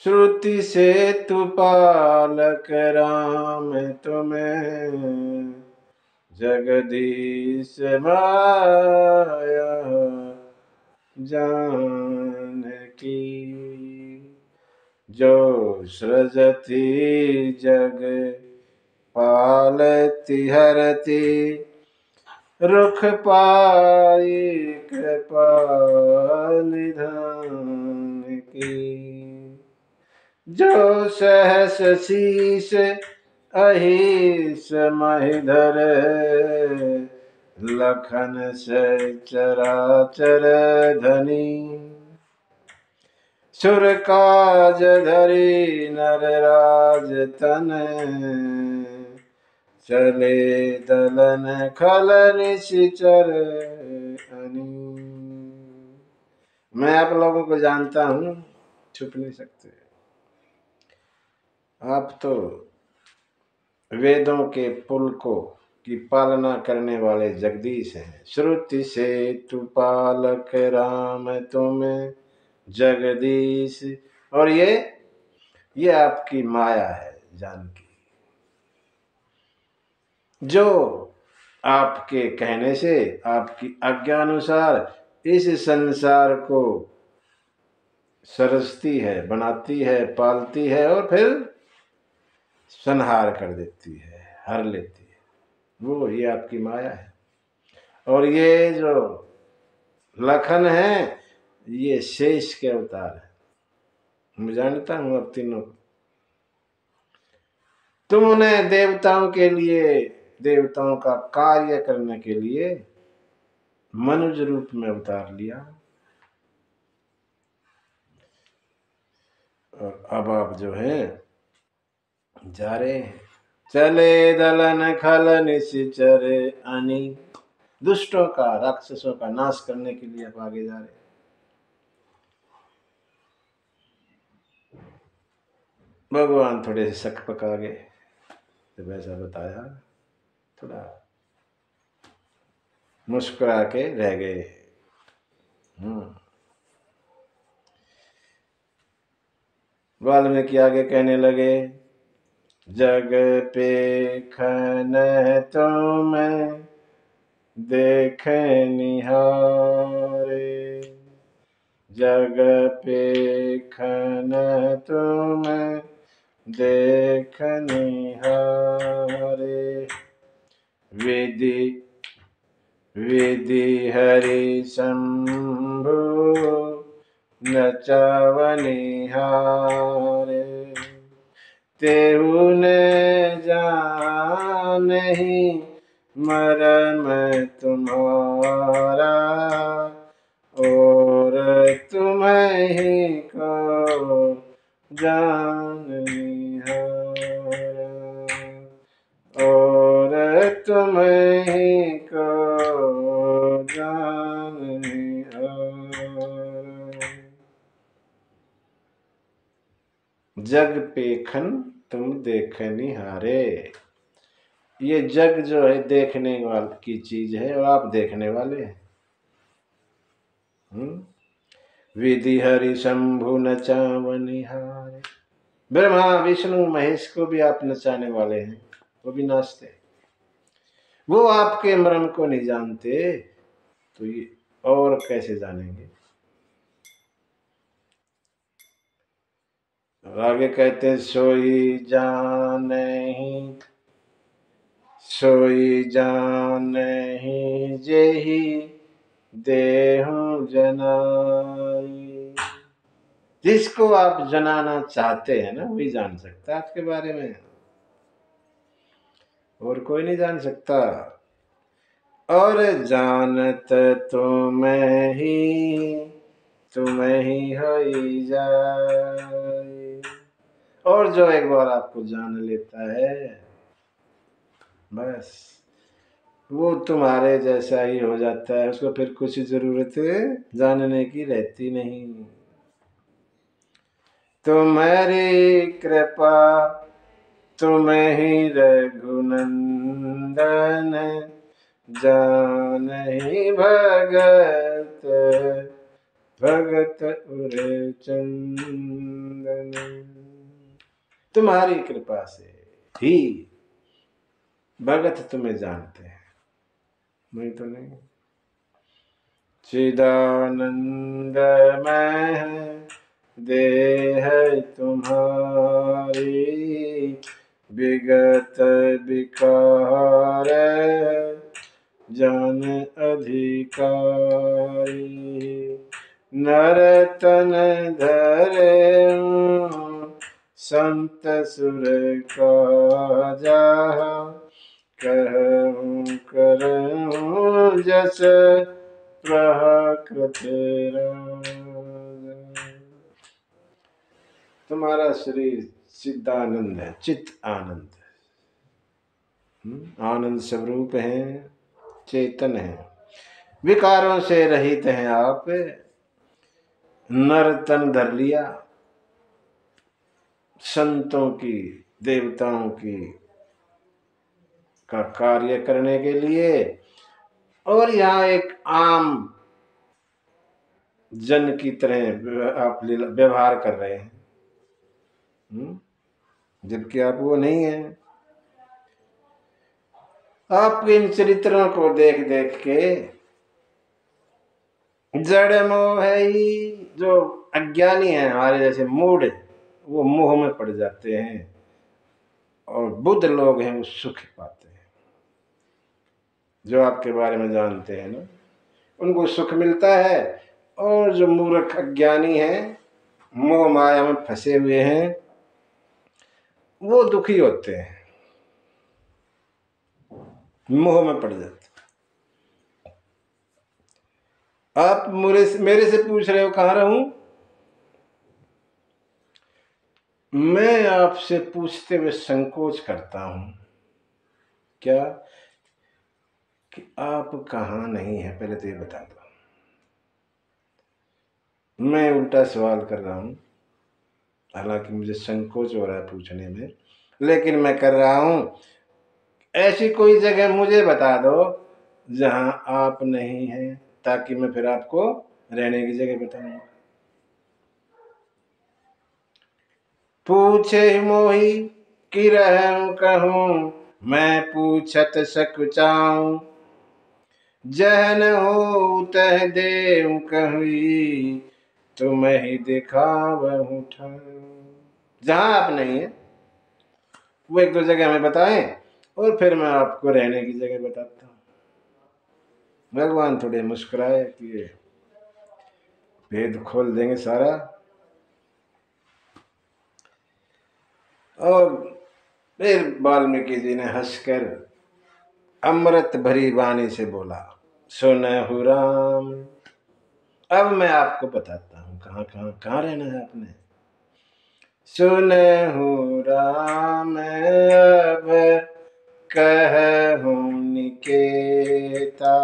श्रुति से तु पालक राम तुम्हें, जगदीश माया जानकी, जो सृजति जग पालती हरति, रुख पाई कृपा निधान की, जो सहस शीस अहिस महिधर, लखन से चराचर धनी, सुर काज धरी नर राज तन, चले दलन खल निशिचर अनी। मैं आप लोगों को जानता हूं, छुप नहीं सकते। आप तो वेदों के पुल को की पालना करने वाले जगदीश हैं। श्रुति से तु पालक राम तुम्हें, जगदीश। और ये आपकी माया है जानकी, जो आपके कहने से, आपकी आज्ञा अनुसार इस संसार को सरसती है, बनाती है, पालती है और फिर संहार कर देती है, हर लेती है। वो ये आपकी माया है। और ये जो लखन है, ये शेष के अवतार है। मैं जानता हूं अब तीनों को। तुमने देवताओं के लिए, देवताओं का कार्य करने के लिए मनुष्य रूप में अवतार लिया, और अब आप जो है जा रहे हैं। चले दलन खल निशिचर अनी, दुष्टों का, राक्षसों का नाश करने के लिए आप आगे जा रहे हैं। भगवान थोड़े से शक पका गए जब ऐसा बताया, थोड़ा मुस्कुरा के रह गए। वाल्मीकि आगे कहने लगे, जग पे खन तुम देख निहारे, जग पे खन तुम देख निहारे, विधि विधि हरि शंभु नचवनिहारे, तेहु ने जानहि मरम तुम्हारा, और तुम्हें को जाननिहारा, और तुम्हें को जाननिहारा। जग पेखन तुम देखनिहारे, ये जग जो है देखने वाले की चीज है, और आप देखने वाले हैं। विधि हरि शंभु नचावनिहारे, ब्रह्मा विष्णु महेश को भी आप नचाने वाले हैं, वो भी नाचते। वो आपके मर्म को नहीं जानते तो ये और कैसे जानेंगे? आगे कहते हैं, सोई जानहि, सोई जानहि जेहि देहु जनाई। जिसको आप जनाना चाहते हैं ना, वही जान सकता है आपके बारे में। और कोई नहीं जान सकता। और जानत तुम्हें ही होई जाए। और जो एक बार आपको जान लेता है, बस वो तुम्हारे जैसा ही हो जाता है, उसको फिर कुछ जरूरत जानने की रहती नहीं। तुम्हारी कृपा तुम्हें ही रघुनंदन, जानहि भगत भगत उर चंदन। तुम्हारी कृपा से ही भगत तुम्हें जानते हैं, नहीं तो नहीं। चिदानंदमय देह तुम्हारी, विगत विकार जान अधिकारी। नरतन धरे संत सुर काजा, कहूँ करऊँ जस प्रकृत राजा। तुम्हारा शरीर चिदानंद है, चित्त आनंद, आनंद स्वरूप है, चेतन है, विकारों से रहित हैं आप। नर तन धर लिया संतों की, देवताओं की का कार्य करने के लिए, और यहाँ एक आम जन की तरह आप व्यवहार कर रहे हैं, जबकि आप वो नहीं है। आपके इन चरित्रों को देख देख के जड़ मोह है ही, जो अज्ञानी है हमारे जैसे मूढ़, वो मोह में पड़ जाते हैं, और बुद्ध लोग हैं वो सुख पाते हैं। जो आपके बारे में जानते हैं ना, उनको सुख मिलता है, और जो मूर्ख अज्ञानी है, मोह माया में फंसे हुए हैं, वो दुखी होते हैं, मोह में पड़ जाते। आप मेरे से पूछ रहे हो कहाँ रहूं? मैं आपसे पूछते हुए संकोच करता हूं, क्या कि आप कहाँ नहीं है, पहले तो ये बता दो। मैं उल्टा सवाल कर रहा हूं, हालांकि मुझे संकोच हो रहा है पूछने में, लेकिन मैं कर रहा हूं। ऐसी कोई जगह मुझे बता दो जहां आप नहीं हैं, ताकि मैं फिर आपको रहने की जगह बताऊंगा। पूछे मोही कि रहूं कहूं, मैं पूछत सकुचाऊं। जहन हो तह देव कही, तुम्हें ही दिखावहूं ठाऊं। जहां आप नहीं है वो एक दो जगह हमें बताएं, और फिर मैं आपको रहने की जगह बताता हूं। भगवान थोड़े मुस्कुराए कि ये भेद खोल देंगे सारा। और फिर वाल्मीकि जी ने हंसकर अमृत भरी वाणी से बोला, सुनहु राम। अब मैं आपको बताता हूँ कहाँ कहाँ कहाँ रहना है आपने। सुनहु राम अब कहूँ निकेता,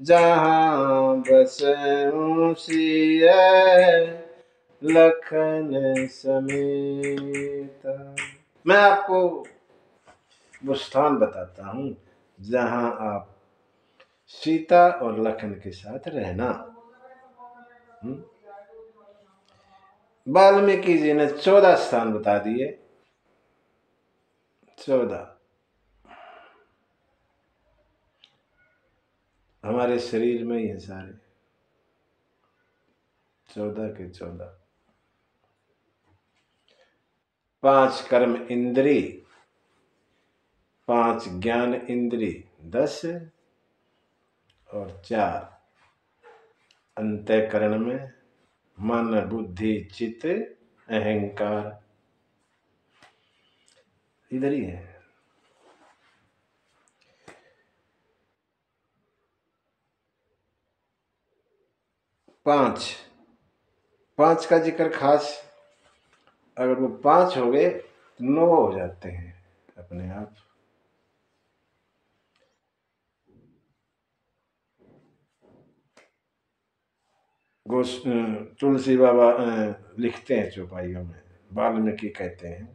जहाँ बसऊं सिय लखन समेता। मैं आपको वो स्थान बताता हूँ जहाँ आप सीता और लखन के साथ रहना। वाल्मीकि जी ने 14 स्थान बता दिए, 14। हमारे शरीर में ही है सारे, 14 के 14। 5 कर्म इंद्री, 5 ज्ञान इंद्री 10, और 4 अंतःकरण में मन बुद्धि चित्त अहंकार, इधर ही है। पांच, पांच का जिक्र खास, अगर वो पांच हो गए तो 9 हो जाते हैं अपने आप। तुलसी बाबा लिखते हैं चौपाइयों में, वाल्मीकि कहते हैं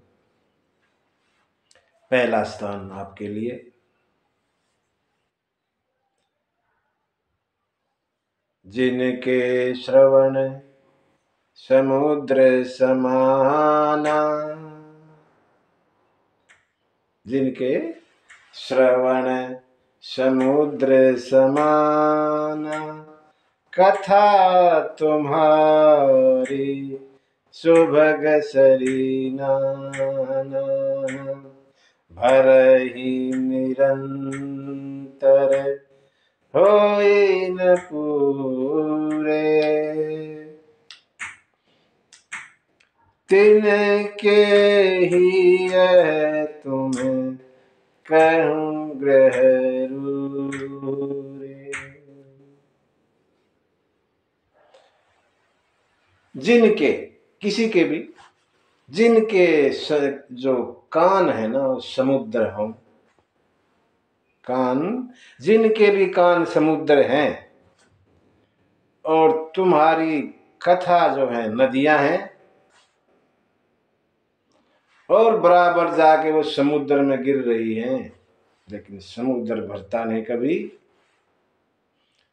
पहला स्थान आपके लिए। जिनके श्रवण समुद्र समाना, जिनके श्रवण समुद्र समाना, कथा तुम्हारी सुभग सरीनाना, भरहि निरंतर होई न पूरे, तिनके ही यह तुम्हें कहूँ ग्रह रूरे। जिनके, किसी के भी, जिनके जो कान है ना वो समुद्र हो, कान, जिनके भी कान समुद्र हैं, और तुम्हारी कथा जो है नदियां हैं, और बराबर जाके वो समुद्र में गिर रही हैं, लेकिन समुद्र भरता नहीं कभी।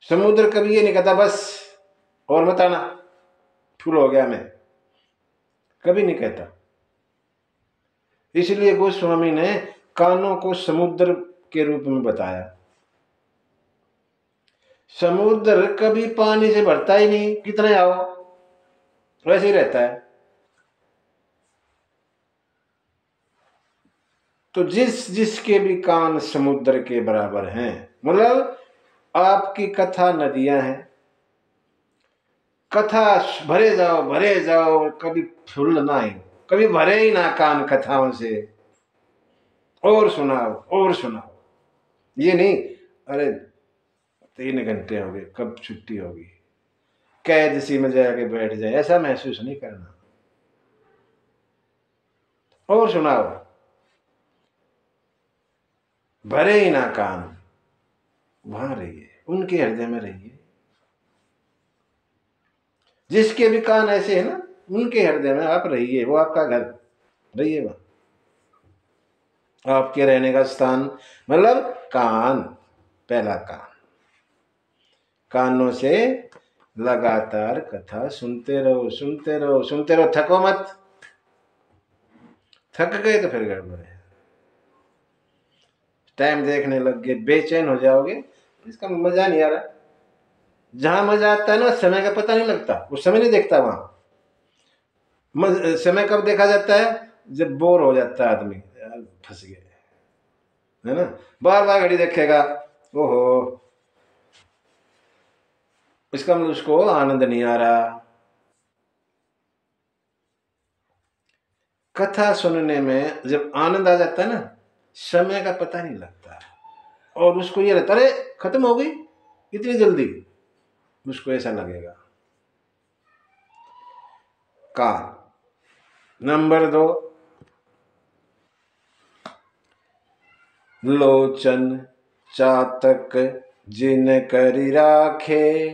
समुद्र कभी ये नहीं कहता बस और मत आना, फुल हो गया मैं, कभी नहीं कहता। इसलिए गोस्वामी ने कानों को समुद्र के रूप में बताया। समुद्र कभी पानी से भरता ही नहीं, कितने आओ वैसे ही रहता है। तो जिसके भी कान समुद्र के बराबर हैं, मतलब आपकी कथा नदियां हैं, कथा भरे जाओ, कभी फुल ना ही, कभी भरे ही ना कान कथाओं से, और सुनाओ और सुनाओ। ये नहीं अरे 3 घंटे हो गए कब छुट्टी होगी, कैद सी में जाके बैठ जाए, ऐसा महसूस नहीं करना। और सुनाओ, भरे ही ना कान, वहां रहिए, उनके हृदय में रहिए। जिसके भी कान ऐसे है ना, उनके हृदय में आप रहिए, वो आपका घर, रहिए वहां। आपके रहने का स्थान मतलब कान, पहला कान, कानों से लगातार कथा सुनते रहो, सुनते रहो, सुनते रहो, थको मत। थक गए तो फिर गड़बड़ है, टाइम देखने लग गए, बेचैन हो जाओगे, इसका मजा नहीं आ रहा। जहां मजा आता है ना समय का पता नहीं लगता, उस समय नहीं देखता वहां। समय कब देखा जाता है, जब बोर हो जाता है आदमी, यार फंस गए, है ना, बार बार घड़ी देखेगा, ओहो, इसका मतलब उसको आनंद नहीं आ रहा। कथा सुनने में जब आनंद आ जाता है ना, समय का पता नहीं लगता, और उसको ये रहता अरे खत्म हो गई इतनी जल्दी, उसको ऐसा लगेगा। कान। नंबर 2, लोचन चातक जिन करि राखे,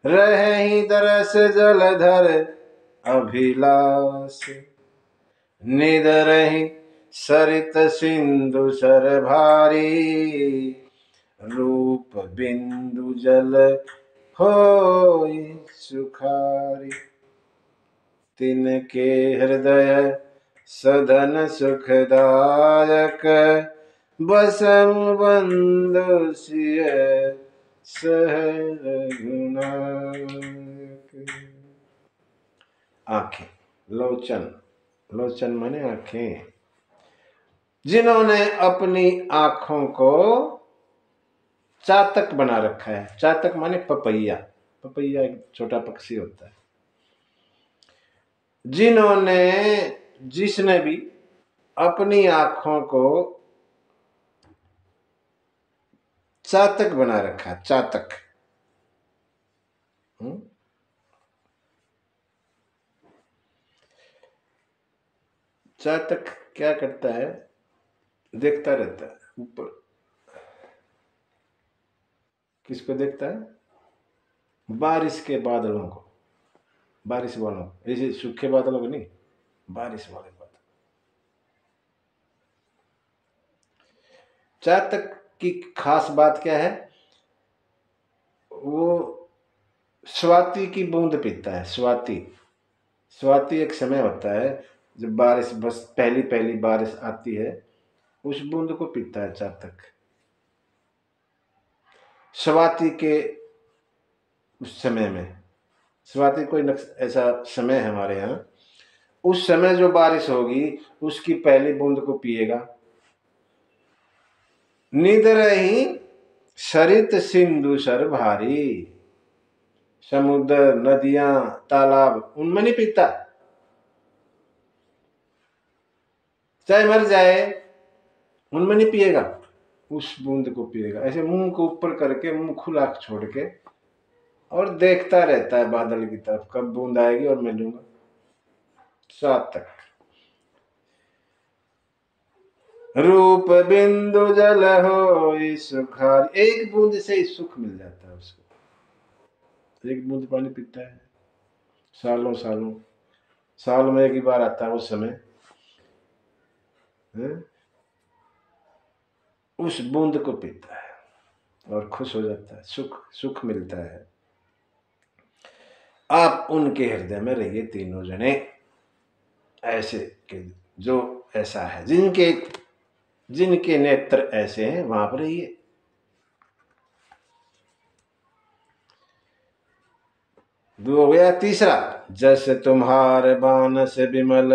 रहे दरस जलधर अभिलाष, निदरहि सरित सिंधु सर भारी, रूप बिंदु जल होई सुखारी, तिनके हृदय सदन सुखदायक, बसम बंधु सिय सहर गुणायक। आंखें, लोचन, लोचन माने आंखें, जिन्होंने अपनी आंखों को चातक बना रखा है। चातक माने पपैया, पपैया एक छोटा पक्षी होता है। जिन्होंने, जिसने भी अपनी आंखों को चातक बना रखा, चातक, चातक क्या करता है, देखता रहता है ऊपर। किसको देखता है? बारिश के बादलों को, बारिश वालों को, ऐसे सूखे बादलों को नहीं, बारिश वाले बादल। चातक की खास बात क्या है? वो स्वाति की बूंद पीता है। स्वाति, स्वाति एक समय होता है जब बारिश, बस पहली पहली बारिश आती है, उस बूंद को पीता है चातक। स्वाति के उस समय में, स्वाति कोई ऐसा समय है हमारे यहाँ, उस समय जो बारिश होगी उसकी पहली बूंद को पिएगा। निद रही सरित सिंधु सर भारी, समुद्र, नदियां, तालाब, उनमें नहीं पीता। चाहे मर जाए उनमें नहीं पिएगा, उस बूंद को पिएगा। ऐसे मुंह को ऊपर करके, मुंह खुला छोड़ के, और देखता रहता है बादल की तरफ, कब बूंद आएगी और मैं लूंगा। सात तक। रूप बिंदु जल हो सुखार, एक बूंद से ही सुख मिल जाता है उसको। एक बूंद पानी पीता है, सालों सालों, साल में एक ही बार आता है उस समय है? उस बूंद को पीता है और खुश हो जाता है, सुख सुख मिलता है। आप उनके हृदय में रहिए तीनों जने, ऐसे के जो ऐसा है, जिनके जिनके नेत्र ऐसे हैं वहां पर रहिए। दो हो गया। तीसरा, जस तुम्हार बानस विमल,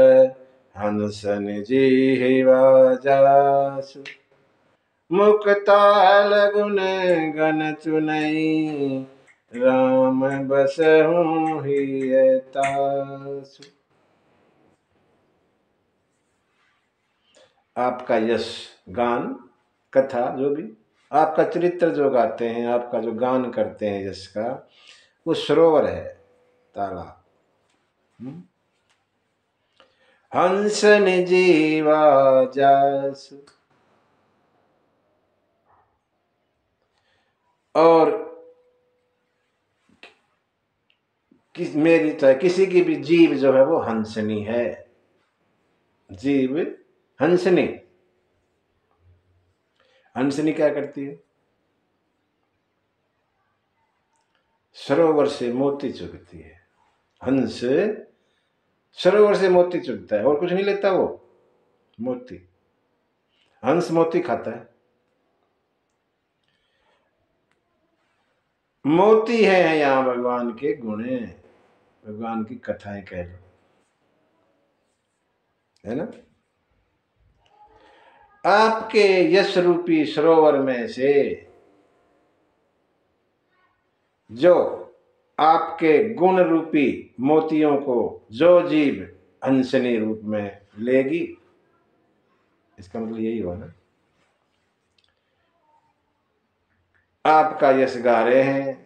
हंसन जी जासु, मुक्ताल गुण गण चुनई, राम बसहु हिय तासु। आपका यश गान, कथा, जो भी आपका चरित्र जो गाते हैं, आपका जो गान करते हैं यश का, वो सरोवर है, तालाब। हंस निजीवा जासु, और मेरी चाहे किसी की भी जीव जो है वो हंसनी है। जीव हंसनी। हंसनी क्या करती है? सरोवर से मोती चुगती है। हंस सरोवर से मोती चुगता है और कुछ नहीं लेता वो, मोती। हंस मोती खाता है। मोती है यहाँ भगवान के गुण, भगवान की कथाएं कह लो, है ना। आपके यश रूपी सरोवर में से जो आपके गुण रूपी मोतियों को जो जीव हंसनी रूप में लेगी, इसका मतलब यही हुआ ना, आपका यश गा रहे हैं,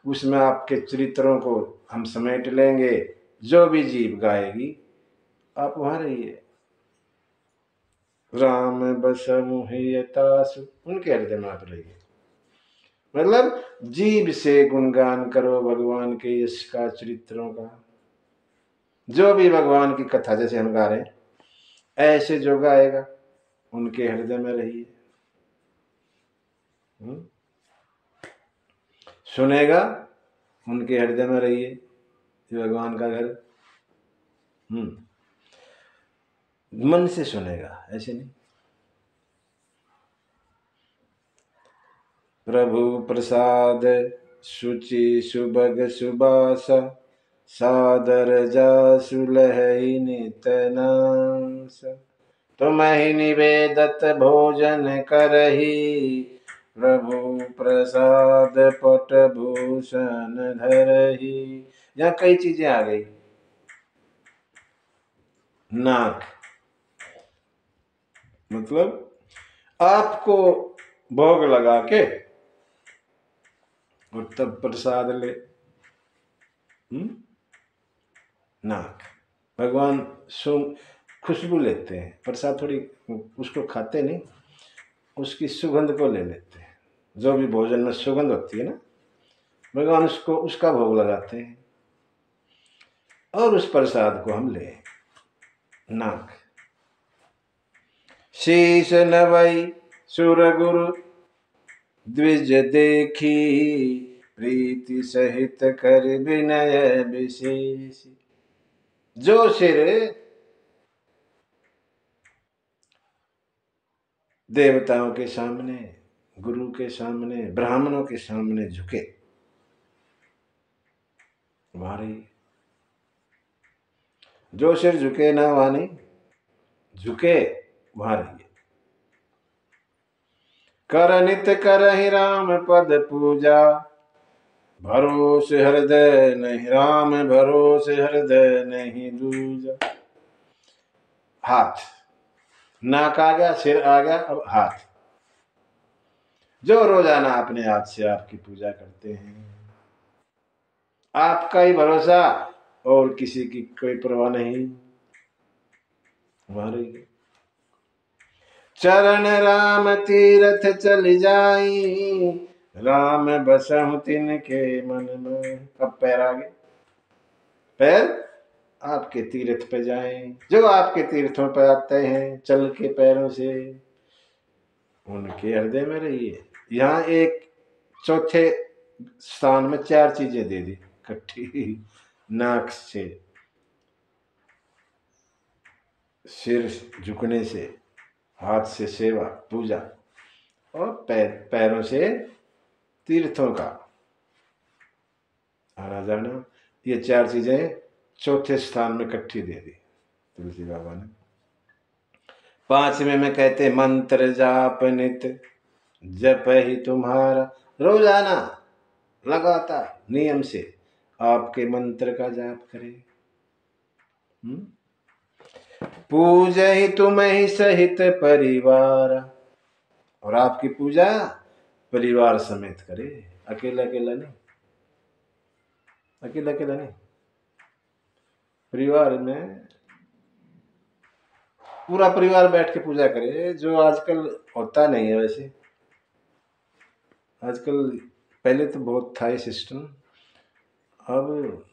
उसमें आपके चरित्रों को हम समेट लेंगे। जो भी जीव गाएगी, आप वहां रहिए। राम बसमु हिय तासु, उनके हृदय में आप रहिए। मतलब जीव से गुणगान करो भगवान के यश का, चरित्रों का, जो भी भगवान की कथा जैसे हम गा रहे हैं, ऐसे जो गाएगा उनके हृदय में रहिए। सुनेगा उनके हृदय में रहिए, भगवान का घर। मन से सुनेगा, ऐसे नहीं। प्रभु प्रसाद सुचि सुबग सुबासा, सादर जासु लहई नित नास, तुम्हि निवेदत भोजन करही, प्रभु प्रसाद पट भूषण धरही। यहाँ कई चीजें आ गई। नाक मतलब आपको भोग लगा के और तब प्रसाद ले। नाक भगवान खुशबू लेते हैं, प्रसाद थोड़ी उसको खाते नहीं, उसकी सुगंध को ले लेते हैं। जो भी भोजन में सुगंध होती है ना, भगवान उसको उसका भोग लगाते हैं और उस प्रसाद को हम ले नाक। शीश नवई सुर गुरु द्विज देखी, प्रीति सहित कर विनय विशेष। जो सिर देवताओं के सामने, गुरु के सामने, ब्राह्मणों के सामने झुके, वारी जो सिर झुके ना वाणी झुके वहां रहिए। कर नित करहि राम पद पूजा, भरोस हृदय नहीं राम भरोस हृदय नहीं दूजा। हाथ, नाक आ गया, सिर आ गया, अब हाथ। जो रोजाना अपने हाथ से आपकी पूजा करते हैं, आपका ही भरोसा और किसी की कोई परवाह नहीं, वहां रहिए। चरण राम तीरथ चल जाई, राम बसहु तिनके मन में। अब पैर आगे, पैर आपके तीर्थ पे जाएं। जो आपके तीर्थों पे आते हैं चल के पैरों से, उनके हृदय में रहिए। यहाँ एक चौथे स्थान में 4 चीजें दे दी इकट्ठी। नाक से, सिर झुकने से, हाथ से सेवा पूजा, और पैरों से तीर्थों का आना जाना। ये 4 चीजें चौथे स्थान में इकट्ठी दे दी तुलसी बाबा ने। 5वें में कहते मंत्र जाप नित जप ही तुम्हारा। रोजाना लगातार नियम से आपके मंत्र का जाप करें। पूजा ही तुम ही सहित परिवार, और आपकी पूजा परिवार समेत करे, अकेला अकेला नहीं, अकेला अकेला नहीं, परिवार में पूरा परिवार बैठ के पूजा करे, जो आजकल होता नहीं है। वैसे आजकल, पहले तो बहुत था ये सिस्टम, अब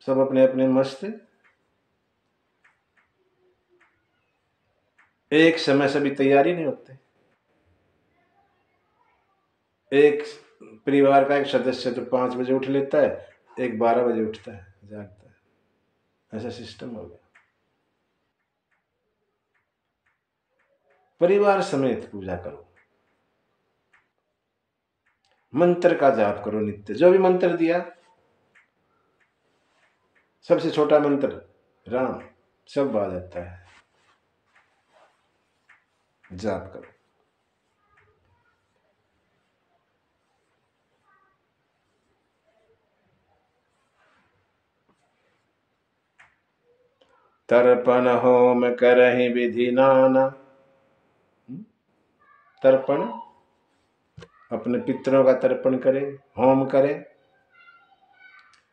सब अपने अपने मस्त, एक समय सभी तैयारी नहीं होते। एक परिवार का एक सदस्य तो 5 बजे उठ लेता है, एक 12 बजे उठता है, जागता है, ऐसा सिस्टम हो गया। परिवार समेत पूजा करो, मंत्र का जाप करो नित्य। जो भी मंत्र दिया, सबसे छोटा मंत्र राम, सब आ जाता है, जाप करो। तर्पण होम करहि विधि नाना। तर्पण, अपने पितरों का तर्पण करे, होम करे।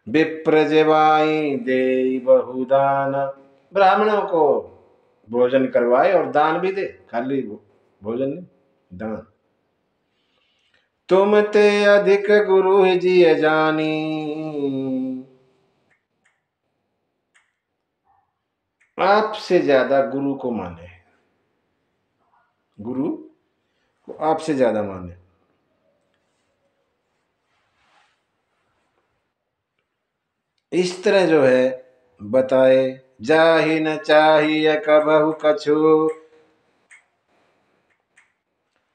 विप्र जेवाई दे बहुदान, ब्राह्मणों को भोजन करवाए और दान भी दे, खाली भोजन नहीं, दान। तुम ते अधिक गुरु जी जानी, आपसे ज्यादा गुरु को माने, गुरु को आपसे ज्यादा माने। इस तरह जो है बताए, जाहि न चाहिए कबहु कछु,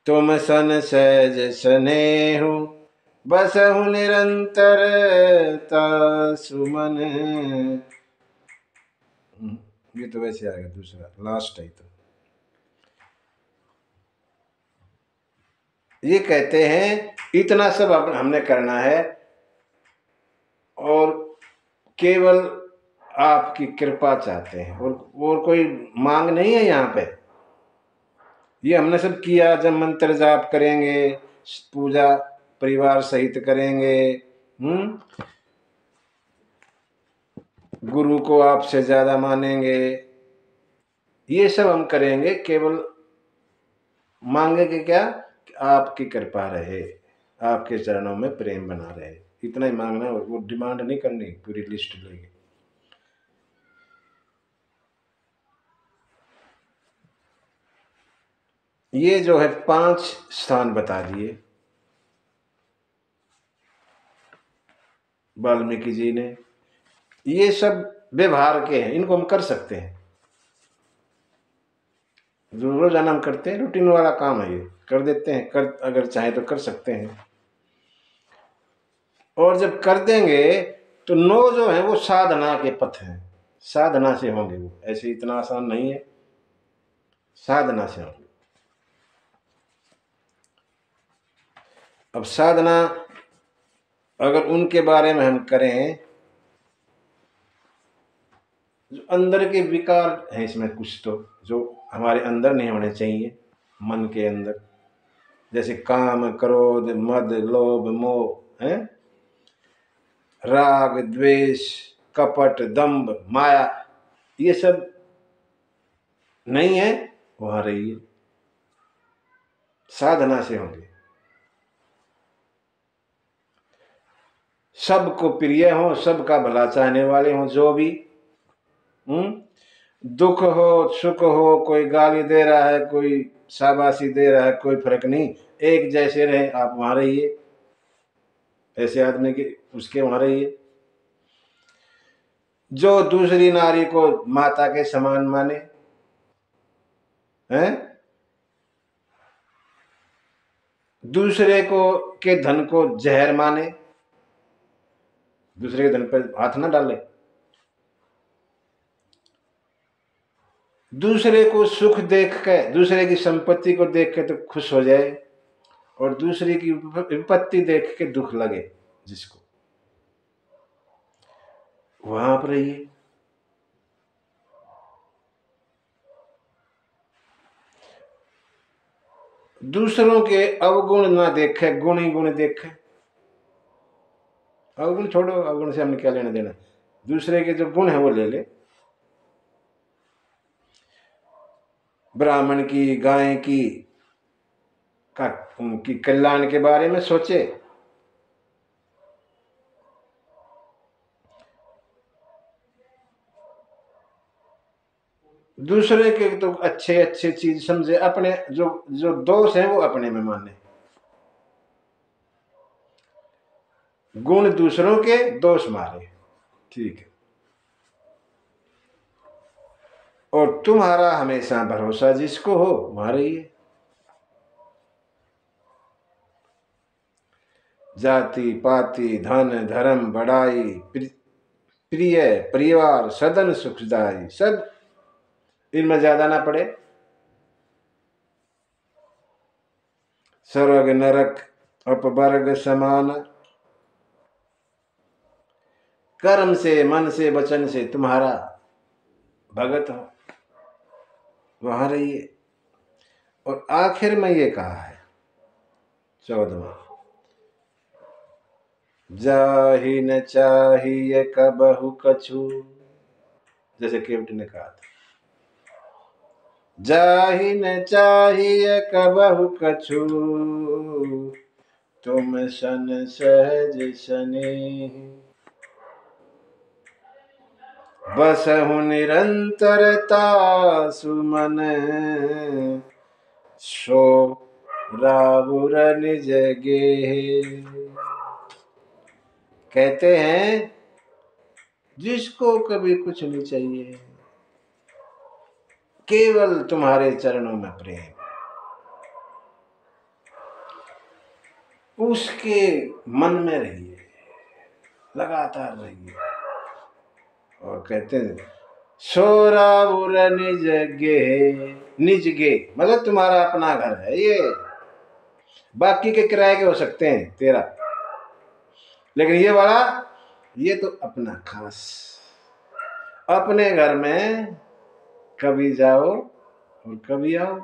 तुम सन सहज स्नेहु, बसहु निरंतर सुमन। ये तो वैसे आ गया, दूसरा लास्ट है। तो ये कहते हैं इतना सब हमने करना है, और केवल आपकी कृपा चाहते हैं, और कोई मांग नहीं है यहाँ पे। ये हमने सब किया, जब मंत्र जाप करेंगे, पूजा परिवार सहित करेंगे, गुरु को आपसे ज्यादा मानेंगे, ये सब हम करेंगे, केवल मांगेंगे क्या कि आपकी कृपा रहे, आपके चरणों में प्रेम बना रहे, इतना ही मांगना है। वो डिमांड नहीं करनी पूरी लिस्ट लेके। ये जो है 5 स्थान बता दिए वाल्मीकि जी ने। ये सब व्यवहार के हैं, इनको हम कर सकते हैं, रोजाना हम करते हैं, रूटीन वाला काम है, ये कर देते हैं, कर अगर चाहे तो कर सकते हैं। और जब कर देंगे तो 9 जो है वो साधना के पथ हैं, साधना से होंगे, वो ऐसे इतना आसान नहीं है, साधना से होंगे। अब साधना अगर उनके बारे में हम करें, जो अंदर के विकार हैं इसमें कुछ तो जो हमारे अंदर नहीं होने चाहिए, मन के अंदर, जैसे काम, क्रोध, मद, लोभ, मोह है, राग, द्वेष, कपट, दंभ, माया, ये सब नहीं है, वहां रहिए, साधना से होंगे। सबको प्रिय हो, सबका भला चाहने वाले हो, जो भी दुख हो सुख हो, कोई गाली दे रहा है, कोई शाबाशी दे रहा है, कोई फर्क नहीं, एक जैसे रहे, आप वहां रहिए, ऐसे आदमी के उसके वहां रहिए। जो दूसरी नारी को माता के समान माने हैं, दूसरे को के धन को जहर माने, दूसरे के धन पर हाथ ना डाले, दूसरे को सुख देख के, दूसरे की संपत्ति को देख के तो खुश हो जाए, और दूसरे की विपत्ति देख के दुख लगे जिसको, वहां पर रहिए। दूसरों के अवगुण ना देखे, गुण ही गुण देखे। अवगुण छोड़ो, अवगुण से हमने क्या लेना देना, दूसरे के जो गुण है वो ले ले। ब्राह्मण की, गाय की का उनकी कल्याण के बारे में सोचे, दूसरे के तो अच्छे अच्छे चीज समझे, अपने जो जो दोष है वो अपने में माने, गुण दूसरों के, दोष मारे, ठीक है। और तुम्हारा हमेशा भरोसा जिसको हो वहां रहिए। जाति पाति धन धर्म बढ़ाई, प्रिय परिवार सदन सुखदाई, सब इनमें ज्यादा ना पड़े। स्वर्ग नरक अपवर्ग समान, कर्म से मन से वचन से तुम्हारा भगत हो, वहां रहिए। और आखिर में ये कहा है 14वां, जाहि न चाहिए कबहु कछु, जैसे केवट ने कहा था, जाहि न चाहिए कबहु कछु, तुम सन सहज सनेहि, बसहु निरंतरता सुमन, सो रावुर निज गेह। कहते हैं जिसको कभी कुछ नहीं चाहिए, केवल तुम्हारे चरणों में प्रेम, उसके मन में रहिए, लगातार रहिए। और कहते हैं सोरावुर निज गे, निज गे मतलब तुम्हारा अपना घर है ये, बाकी के किराए के हो सकते हैं तेरा, लेकिन ये वाला ये तो अपना खास, अपने घर में कभी जाओ और कभी आओ।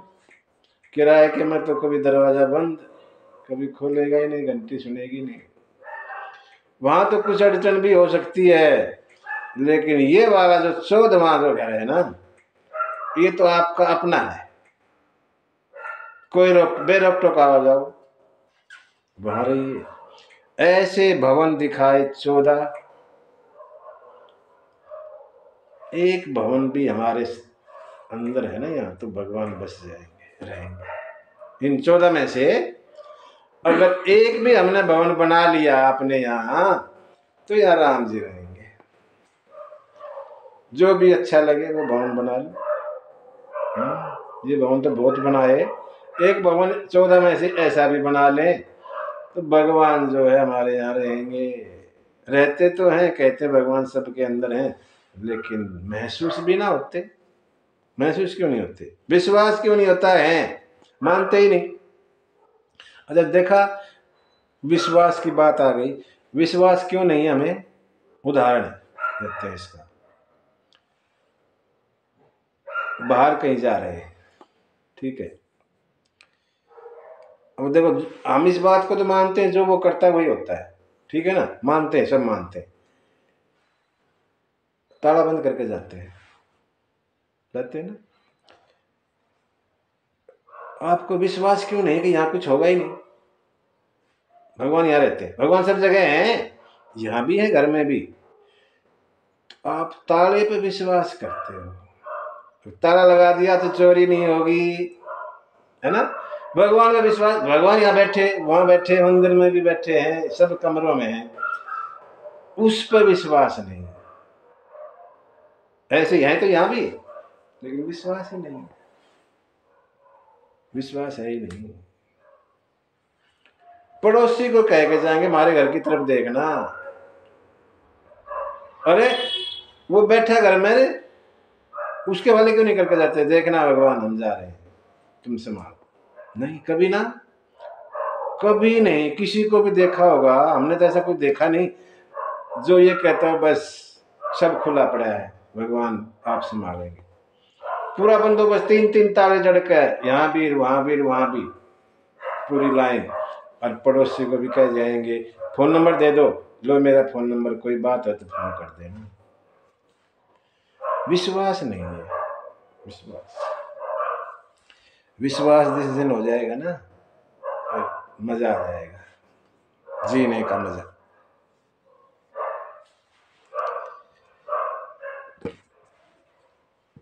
किराए के में तो कभी दरवाजा बंद, कभी खोलेगा ही नहीं, घंटी सुनेगी नहीं। वहां तो कुछ अड़चन भी हो सकती है, लेकिन ये वाला जो 14वां जो घर है ना, ये तो आपका अपना है, कोई बेरोक टोक आ जाओ, वहां रहिए। ऐसे भवन दिखाए 14, एक भवन भी हमारे अंदर है ना यहाँ, तो भगवान बस जाएंगे, रहेंगे। इन 14 में से अगर एक भी हमने भवन बना लिया अपने यहाँ, तो यहाँ राम जी रहेंगे। जो भी अच्छा लगे वो भवन बना लो। ये भवन तो बहुत बनाए, एक भवन 14 में से ऐसा भी बना लें तो भगवान जो है हमारे यहाँ रहेंगे। रहते तो हैं, कहते भगवान सबके अंदर हैं, लेकिन महसूस भी ना होते। महसूस क्यों नहीं होते? विश्वास क्यों नहीं होता है? मानते ही नहीं। अच्छा देखा, विश्वास की बात आ गई, विश्वास क्यों नहीं? हमें उदाहरण देते हैं इसका। बाहर कहीं जा रहे हैं, ठीक है, अब देखो हम इस बात को तो मानते हैं, जो वो करता है वही होता है, ठीक है ना, मानते हैं, सब मानते हैं। ताला बंद करके जाते हैं ना। आपको विश्वास क्यों नहीं कि यहाँ कुछ होगा ही नहीं? भगवान यहाँ रहते हैं, भगवान सब जगह हैं, यहाँ भी है, घर में भी। आप ताले पे विश्वास करते हो, ताला लगा दिया तो चोरी नहीं होगी, है ना। भगवान का विश्वास, भगवान यहाँ बैठे, वहां बैठे, मंदिर में भी बैठे हैं, सब कमरों में हैं, उस पर विश्वास नहीं है। ऐसे हैं तो यहाँ भी, लेकिन विश्वास ही नहीं, विश्वास है ही नहीं। पड़ोसी को कह के जाएंगे हमारे घर की तरफ देखना, अरे वो बैठा घर में, उसके वाले क्यों नहीं करके जाते, देखना भगवान हम जा रहे हैं, तुम संभालो। नहीं, कभी ना, कभी नहीं। किसी को भी देखा होगा, हमने तो ऐसा कोई देखा नहीं जो ये कहता है बस सब खुला पड़ा है, भगवान आप संभालेंगे। पूरा बंदोबस्त, 3-3 ताले जड़ के, यहाँ भी, वहां भी, वहां भी, पूरी लाइन। और पड़ोसी को भी कह जाएंगे फोन नंबर दे दो, लो मेरा फोन नंबर, कोई बात है तो फोन कर देना। विश्वास नहीं है। विश्वास जिस दिन हो जाएगा ना, मजा आ जाएगा, जीने का मजा।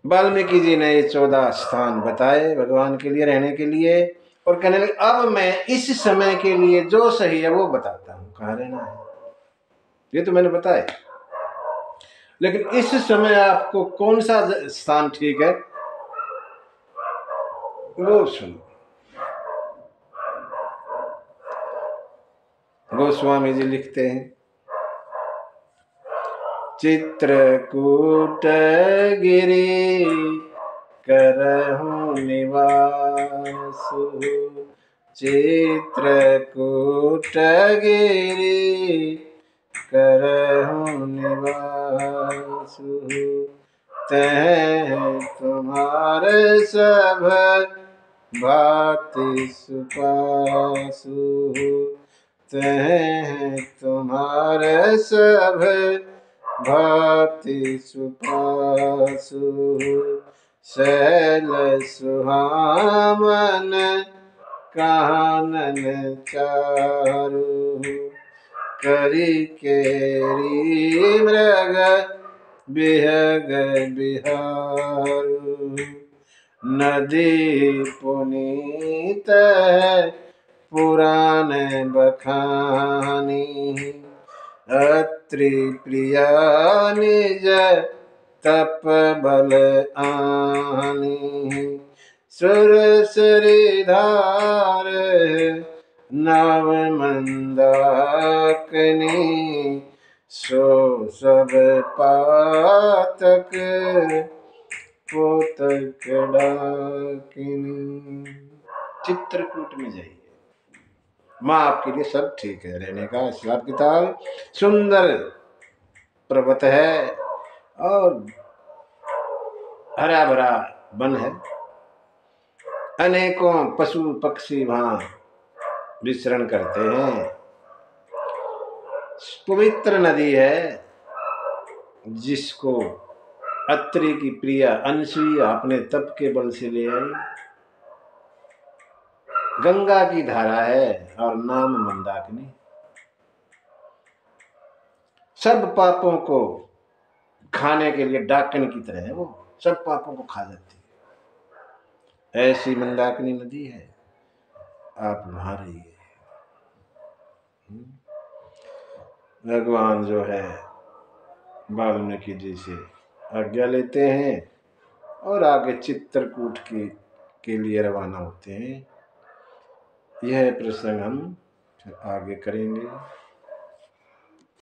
वाल्मीकि जी ने ये 14 स्थान बताए भगवान के लिए रहने के लिए, और कहने लगे अब मैं इस समय के लिए जो सही है वो बताता हूं, कहाँ रहना है। ये तो मैंने बताया, लेकिन इस समय आपको कौन सा स्थान ठीक है वो सुनो। गोस्वामी जी लिखते हैं, चित्रकूट गिरी करहु निवास, चित्रकूट गिरी करहु निवास, तह तुम्हारे सब भांति सुपासु, तह तुम्हारे सब भांति सुपासु, शैल सुहामन कानन चारु, करी केरी मृग बिहग बिहारु, नदी पुनीत पुराण बखानी, अत्रि प्रिया निज तप बल आनी, सुर श्रीधार नव मंदाकिनी, सो सब पातक पोतक डाकिनी। चित्रकूट में जाइए, माँ आपके लिए सब ठीक है, रहने का हिसाब किताब, सुंदर पर्वत है और हरा भरा वन है, अनेकों पशु पक्षी वहां विचरण करते हैं, पवित्र नदी है, जिसको अत्रि की प्रिया अनसुईया अपने तप के बल से ले आई। गंगा की धारा है और नाम मंदाकिनी। सब पापों को खाने के लिए डाकन की तरह है, वो सब पापों को खा जाती है। ऐसी मंदाकिनी नदी है, आप वहां रहिए। भगवान जो है वाल्मीकि जी से आज्ञा लेते हैं और आगे चित्रकूट के लिए रवाना होते हैं। यह प्रसंग हम आगे करेंगे।